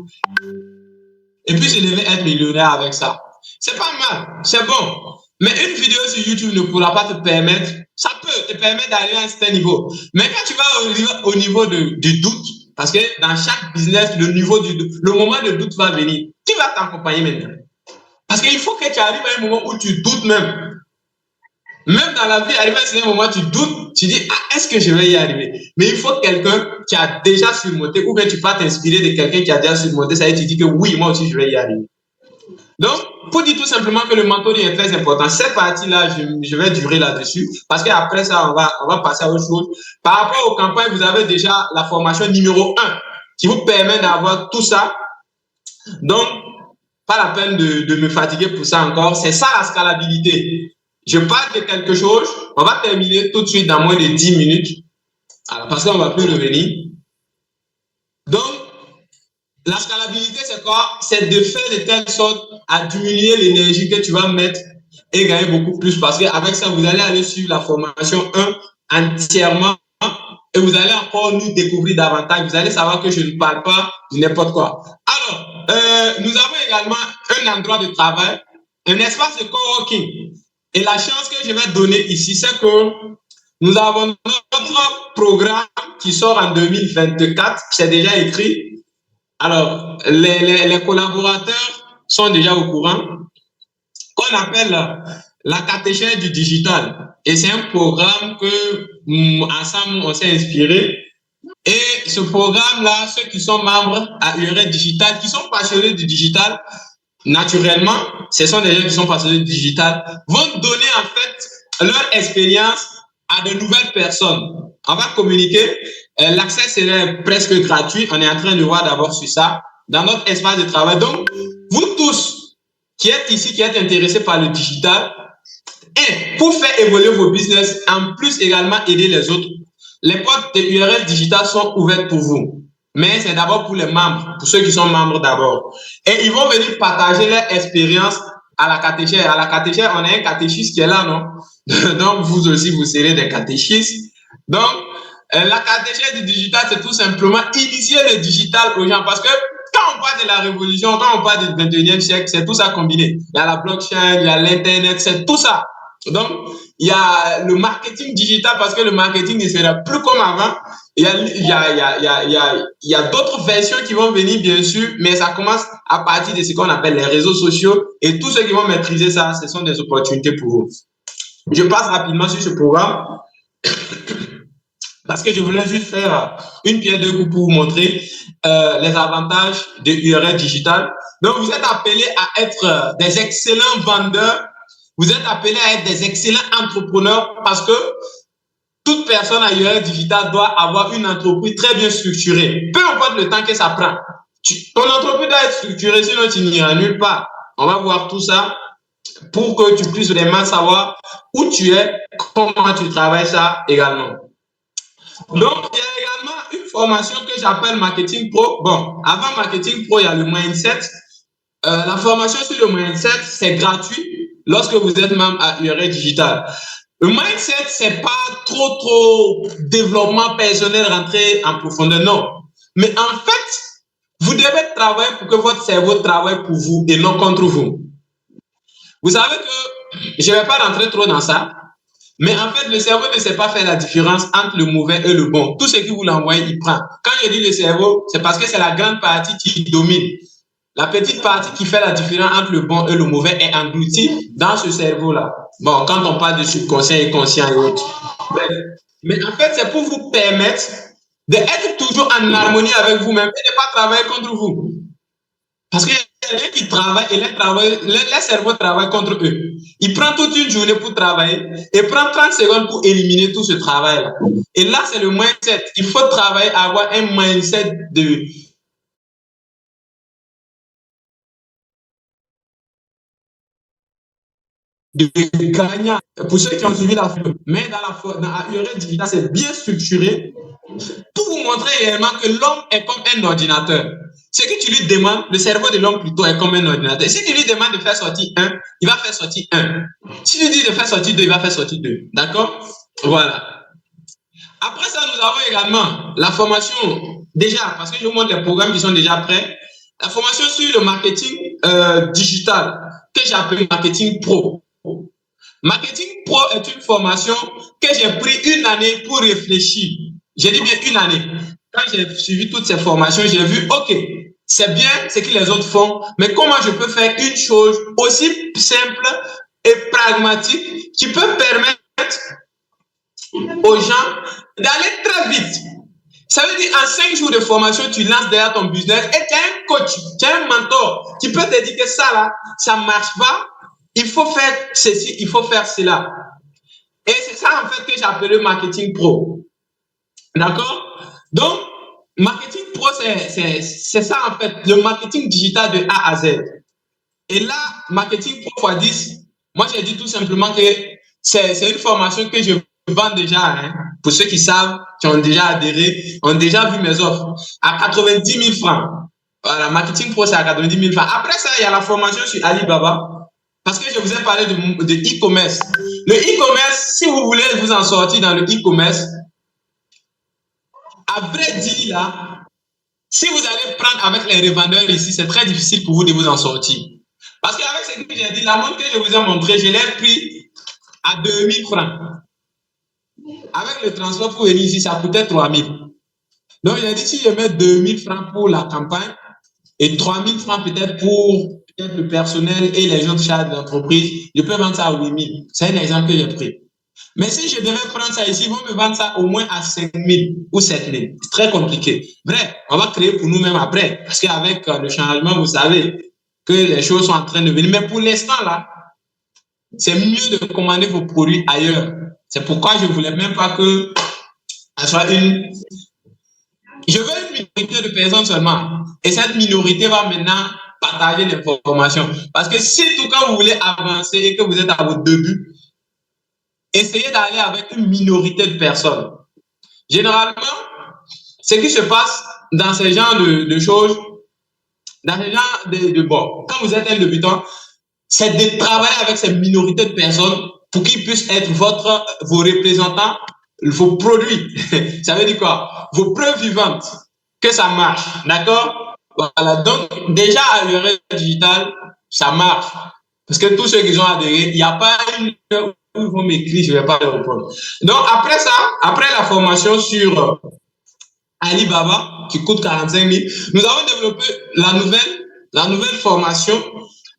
et puis je devais être millionnaire avec ça. C'est pas mal, c'est bon. Mais une vidéo sur YouTube ne pourra pas te permettre, ça peut te permettre d'arriver à un certain niveau. Mais quand tu vas au niveau du doute, parce que dans chaque business, le moment de doute va venir. Qui va t'accompagner maintenant? Parce qu'il faut que tu arrives à un moment où tu doutes même. Même dans la vie, arrivé à un moment, tu doutes, tu dis, ah, est-ce que je vais y arriver? Mais il faut quelqu'un qui a déjà surmonté, ou bien tu vas t'inspirer de quelqu'un qui a déjà surmonté, ça et tu dis que oui, moi aussi, je vais y arriver. Donc, pour dire tout simplement que le mentoring est très important, cette partie-là, je vais durer là-dessus, parce qu'après ça, on va passer à autre chose. Par rapport aux campagnes, vous avez déjà la formation numéro 1 qui vous permet d'avoir tout ça. Donc, pas la peine de me fatiguer pour ça encore. C'est ça la scalabilité. Je parle de quelque chose, on va terminer tout de suite dans moins de 10 minutes, alors, parce qu'on ne va plus revenir. Donc, la scalabilité, c'est quoi? C'est de faire de telle sorte à diminuer l'énergie que tu vas mettre et gagner beaucoup plus. Parce qu'avec ça, vous allez aller sur la formation 1 entièrement et vous allez encore nous découvrir davantage. Vous allez savoir que je ne parle pas de n'importe quoi. Alors, nous avons également un endroit de travail, un espace de coworking. Et la chance que je vais donner ici, c'est que nous avons notre programme qui sort en 2024, c'est déjà écrit. Alors, les collaborateurs sont déjà au courant, qu'on appelle la catéchèse du digital. Et c'est un programme que, ensemble, on s'est inspiré. Et ce programme-là, ceux qui sont membres à URL Digital, qui sont passionnés du digital, naturellement, ce sont des gens qui sont passionnés du digital, vont donner en fait leur expérience à de nouvelles personnes. On va communiquer. L'accès serait presque gratuit. On est en train de voir d'abord sur ça dans notre espace de travail. Donc, vous tous qui êtes ici, qui êtes intéressés par le digital, et pour faire évoluer vos business, en plus également aider les autres, les portes de URL digital sont ouvertes pour vous. Mais c'est d'abord pour les membres, pour ceux qui sont membres d'abord. Et ils vont venir partager leur expérience à la catéchèse. À la catéchèse, on a un catéchiste qui est là, non? Donc, vous aussi, vous serez des catéchistes. Donc, la catéchèse du digital, c'est tout simplement initier le digital aux gens. Parce que quand on parle de la révolution, quand on parle du 21e siècle, c'est tout ça combiné. Il y a la blockchain, il y a l'Internet, c'est tout ça. Donc, il y a le marketing digital parce que le marketing ne sera plus comme avant. Il y a d'autres versions qui vont venir, bien sûr, mais ça commence à partir de ce qu'on appelle les réseaux sociaux. Et tous ceux qui vont maîtriser ça, ce sont des opportunités pour vous. Je passe rapidement sur ce programme parce que je voulais juste faire une pierre deux coups pour vous montrer les avantages de URL digital. Donc, vous êtes appelés à être des excellents vendeurs. Vous êtes appelés à être des excellents entrepreneurs parce que toute personne à URL digital doit avoir une entreprise très bien structurée. Peu importe le temps que ça prend. Ton entreprise doit être structurée, sinon tu n'iras nulle part. On va voir tout ça pour que tu puisses vraiment savoir où tu es, comment tu travailles ça également. Donc, il y a également une formation que j'appelle Marketing Pro. Bon, avant Marketing Pro, il y a le Mindset. La formation sur le Mindset, c'est gratuit lorsque vous êtes membre à URL digital. Le mindset, c'est pas trop développement personnel, rentrer en profondeur, non. Mais en fait, vous devez travailler pour que votre cerveau travaille pour vous et non contre vous. Vous savez que je ne vais pas rentrer trop dans ça, mais en fait, le cerveau ne sait pas faire la différence entre le mauvais et le bon. Tout ce que vous l'envoyez, il prend. Quand je dis le cerveau, c'est parce que c'est la grande partie qui domine. La petite partie qui fait la différence entre le bon et le mauvais est engloutie dans ce cerveau-là. Bon, quand on parle de subconscient et conscient et autres. Mais en fait, c'est pour vous permettre d'être toujours en harmonie avec vous-même et de ne pas travailler contre vous. Parce qu'il y a des gens qui travaillent et leur cerveau travaille contre eux. Ils prennent toute une journée pour travailler et prennent 30 secondes pour éliminer tout ce travail-là. Et là, c'est le mindset. Il faut travailler, avoir un mindset de gagnant. Pour ceux qui ont suivi la film, mais dans la URL digital, c'est bien structuré pour vous montrer réellement que l'homme est comme un ordinateur. Ce que tu lui demandes, le cerveau de l'homme plutôt est comme un ordinateur. Si tu lui demandes de faire sortir 1, il va faire sortir 1. Si tu dis de faire sortir 2, il va faire sortir 2. D'accord? Voilà. Après ça, nous avons également la formation, déjà, parce que je vous montre les programmes qui sont déjà prêts, la formation sur le marketing digital, que j'appelle Marketing Pro. Marketing Pro est une formation que j'ai pris une année pour réfléchir. J'ai dit bien une année. Quand j'ai suivi toutes ces formations, j'ai vu, OK, c'est bien ce que les autres font, mais comment je peux faire une chose aussi simple et pragmatique qui peut permettre aux gens d'aller très vite. Ça veut dire en 5 jours de formation, tu lances derrière ton business et tu as un coach, tu as un mentor qui peut te dire que ça là, ça ne marche pas. Il faut faire ceci, il faut faire cela. Et c'est ça en fait que j'appelle Marketing Pro. D'accord? Donc, Marketing Pro, c'est ça en fait, le marketing digital de A à Z. Et là, Marketing Pro x10, moi j'ai dit tout simplement que c'est une formation que je vends déjà. Hein. Pour ceux qui savent, qui ont déjà adhéré, ont déjà vu mes offres, à 90 000 francs. Voilà, Marketing Pro, c'est à 90 000 francs. Après ça, il y a la formation sur Alibaba. Parce que je vous ai parlé de e-commerce. Le e-commerce, si vous voulez vous en sortir dans le e-commerce, à vrai dire, là, si vous allez prendre avec les revendeurs ici, c'est très difficile pour vous de vous en sortir. Parce qu'avec ce que j'ai dit, la montre que je vous ai montré, je l'ai pris à 2 000 francs. Avec le transport pour venir ici, ça coûtait 3 000. Donc, j'ai dit, si je mets 2 000 francs pour la campagne et 3 000 francs peut-être pour le personnel et les autres charges d'entreprise, je peux vendre ça à 8 000. C'est un exemple que j'ai pris. Mais si je devais prendre ça ici, ils vont me vendre ça au moins à 5 000 ou 7 000. C'est très compliqué. Bref, on va créer pour nous-mêmes après. Parce qu'avec le changement, vous savez, que les choses sont en train de venir. Mais pour l'instant, là, c'est mieux de commander vos produits ailleurs. C'est pourquoi je ne voulais même pas que ça soit une... Je veux une minorité de personnes seulement. Et cette minorité va maintenant partager l'information. Parce que si tout quand vous voulez avancer et que vous êtes à votre début, essayez d'aller avec une minorité de personnes. Généralement, ce qui se passe dans ce genre de choses, dans ce genre bon, quand vous êtes un débutant, c'est de travailler avec cette minorité de personnes pour qu'ils puissent être vos représentants, vos produits. Ça veut dire quoi? Vos preuves vivantes que ça marche. D'accord? Voilà. Donc, déjà, à l'heure digitale, ça marche. Parce que tous ceux qui ont adhéré, il n'y a pas une heure où ils vont m'écrire, je ne vais pas leur répondre. Donc, après ça, après la formation sur Alibaba, qui coûte 45 000, nous avons développé la nouvelle formation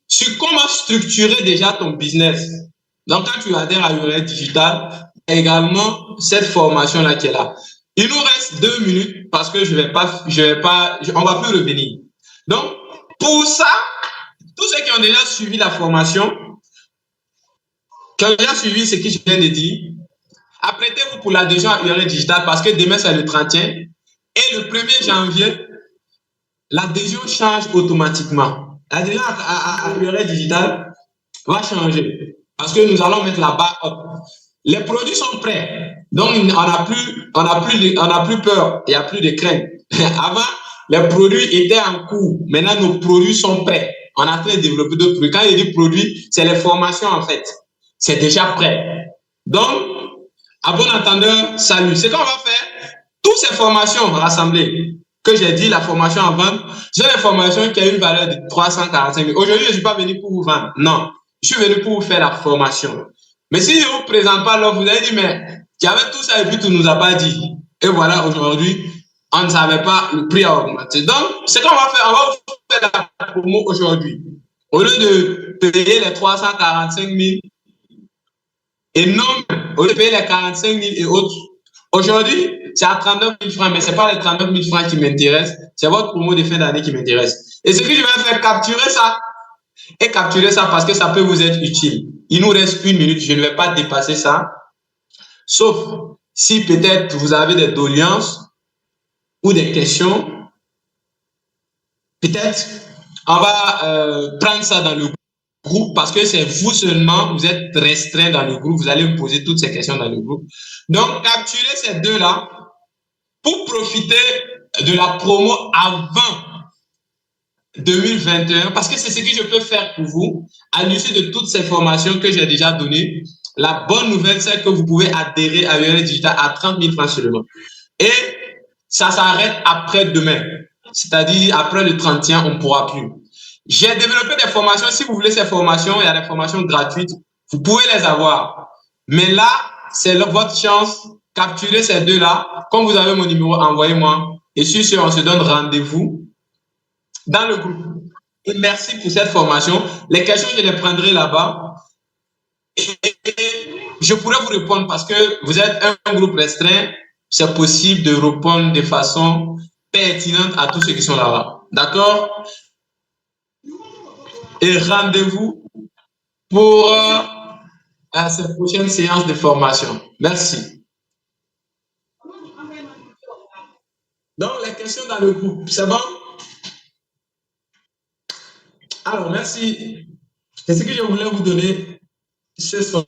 sur comment structurer déjà ton business. Donc, quand tu adhères à l'URL digital, également cette formation-là qui est là. Il nous reste 2 minutes parce que on va plus revenir. Donc, pour ça, tous ceux qui ont déjà suivi la formation, qui ont déjà suivi ce que je viens de dire, apprêtez-vous pour l'adhésion à l'URL digital parce que demain, c'est le 31. Et le 1er janvier, l'adhésion change automatiquement. L'adhésion à l'URL digital va changer parce que nous allons mettre la barre up. Les produits sont prêts, donc on n'a plus peur, il n'y a plus de crainte. Avant, les produits étaient en cours, maintenant nos produits sont prêts. On est en train de développer d'autres produits. Quand il dit produits, c'est les formations en fait. C'est déjà prêt. Donc, à bon entendeur, salut. Ce qu'on va faire, toutes ces formations rassemblées, que j'ai dit, la formation en vente, j'ai une formation qui a une valeur de 345 000. Aujourd'hui, je ne suis pas venu pour vous vendre. Non, je suis venu pour vous faire la formation. Mais si je ne vous présente pas l'offre, vous allez dire, mais tu avais tout ça et puis tu ne nous as pas dit. Et voilà, aujourd'hui, on ne savait pas le prix a augmenté. Donc, ce qu'on va faire, on va vous faire la promo aujourd'hui. Au lieu de payer les 345 000 et non, au lieu de payer les 45 000 et autres, aujourd'hui, c'est à 39 000 francs, mais ce n'est pas les 39 000 francs qui m'intéressent, c'est votre promo de fin d'année qui m'intéresse. Et ce que je vais faire, capturer ça. Et capturer ça parce que ça peut vous être utile. Il nous reste 1 minute, je ne vais pas dépasser ça. Sauf si peut-être vous avez des doléances ou des questions. Peut-être on va prendre ça dans le groupe parce que c'est vous seulement, vous êtes restreint dans le groupe, vous allez me poser toutes ces questions dans le groupe. Donc, capturez ces deux-là pour profiter de la promo avant 2021 parce que c'est ce que je peux faire pour vous à l'issue de toutes ces formations que j'ai déjà données. La bonne nouvelle, c'est que vous pouvez adhérer à l'URL digital à 30 000 francs seulement. Et ça s'arrête après demain. C'est-à-dire après le 31, on ne pourra plus. J'ai développé des formations. Si vous voulez ces formations, il y a des formations gratuites. Vous pouvez les avoir. Mais là, c'est votre chance. Capturez ces deux-là. Comme vous avez mon numéro, envoyez-moi. Et sur ce, on se donne rendez-vous dans le groupe. Et merci pour cette formation. Les questions, je les prendrai là-bas. Et je pourrais vous répondre parce que vous êtes un groupe restreint. C'est possible de répondre de façon pertinente à tous ceux qui sont là-bas. D'accord? Et rendez-vous pour cette prochaine séance de formation. Merci. Donc, les questions dans le groupe, c'est bon? Alors, merci. C'est ce que je voulais vous donner ce soir.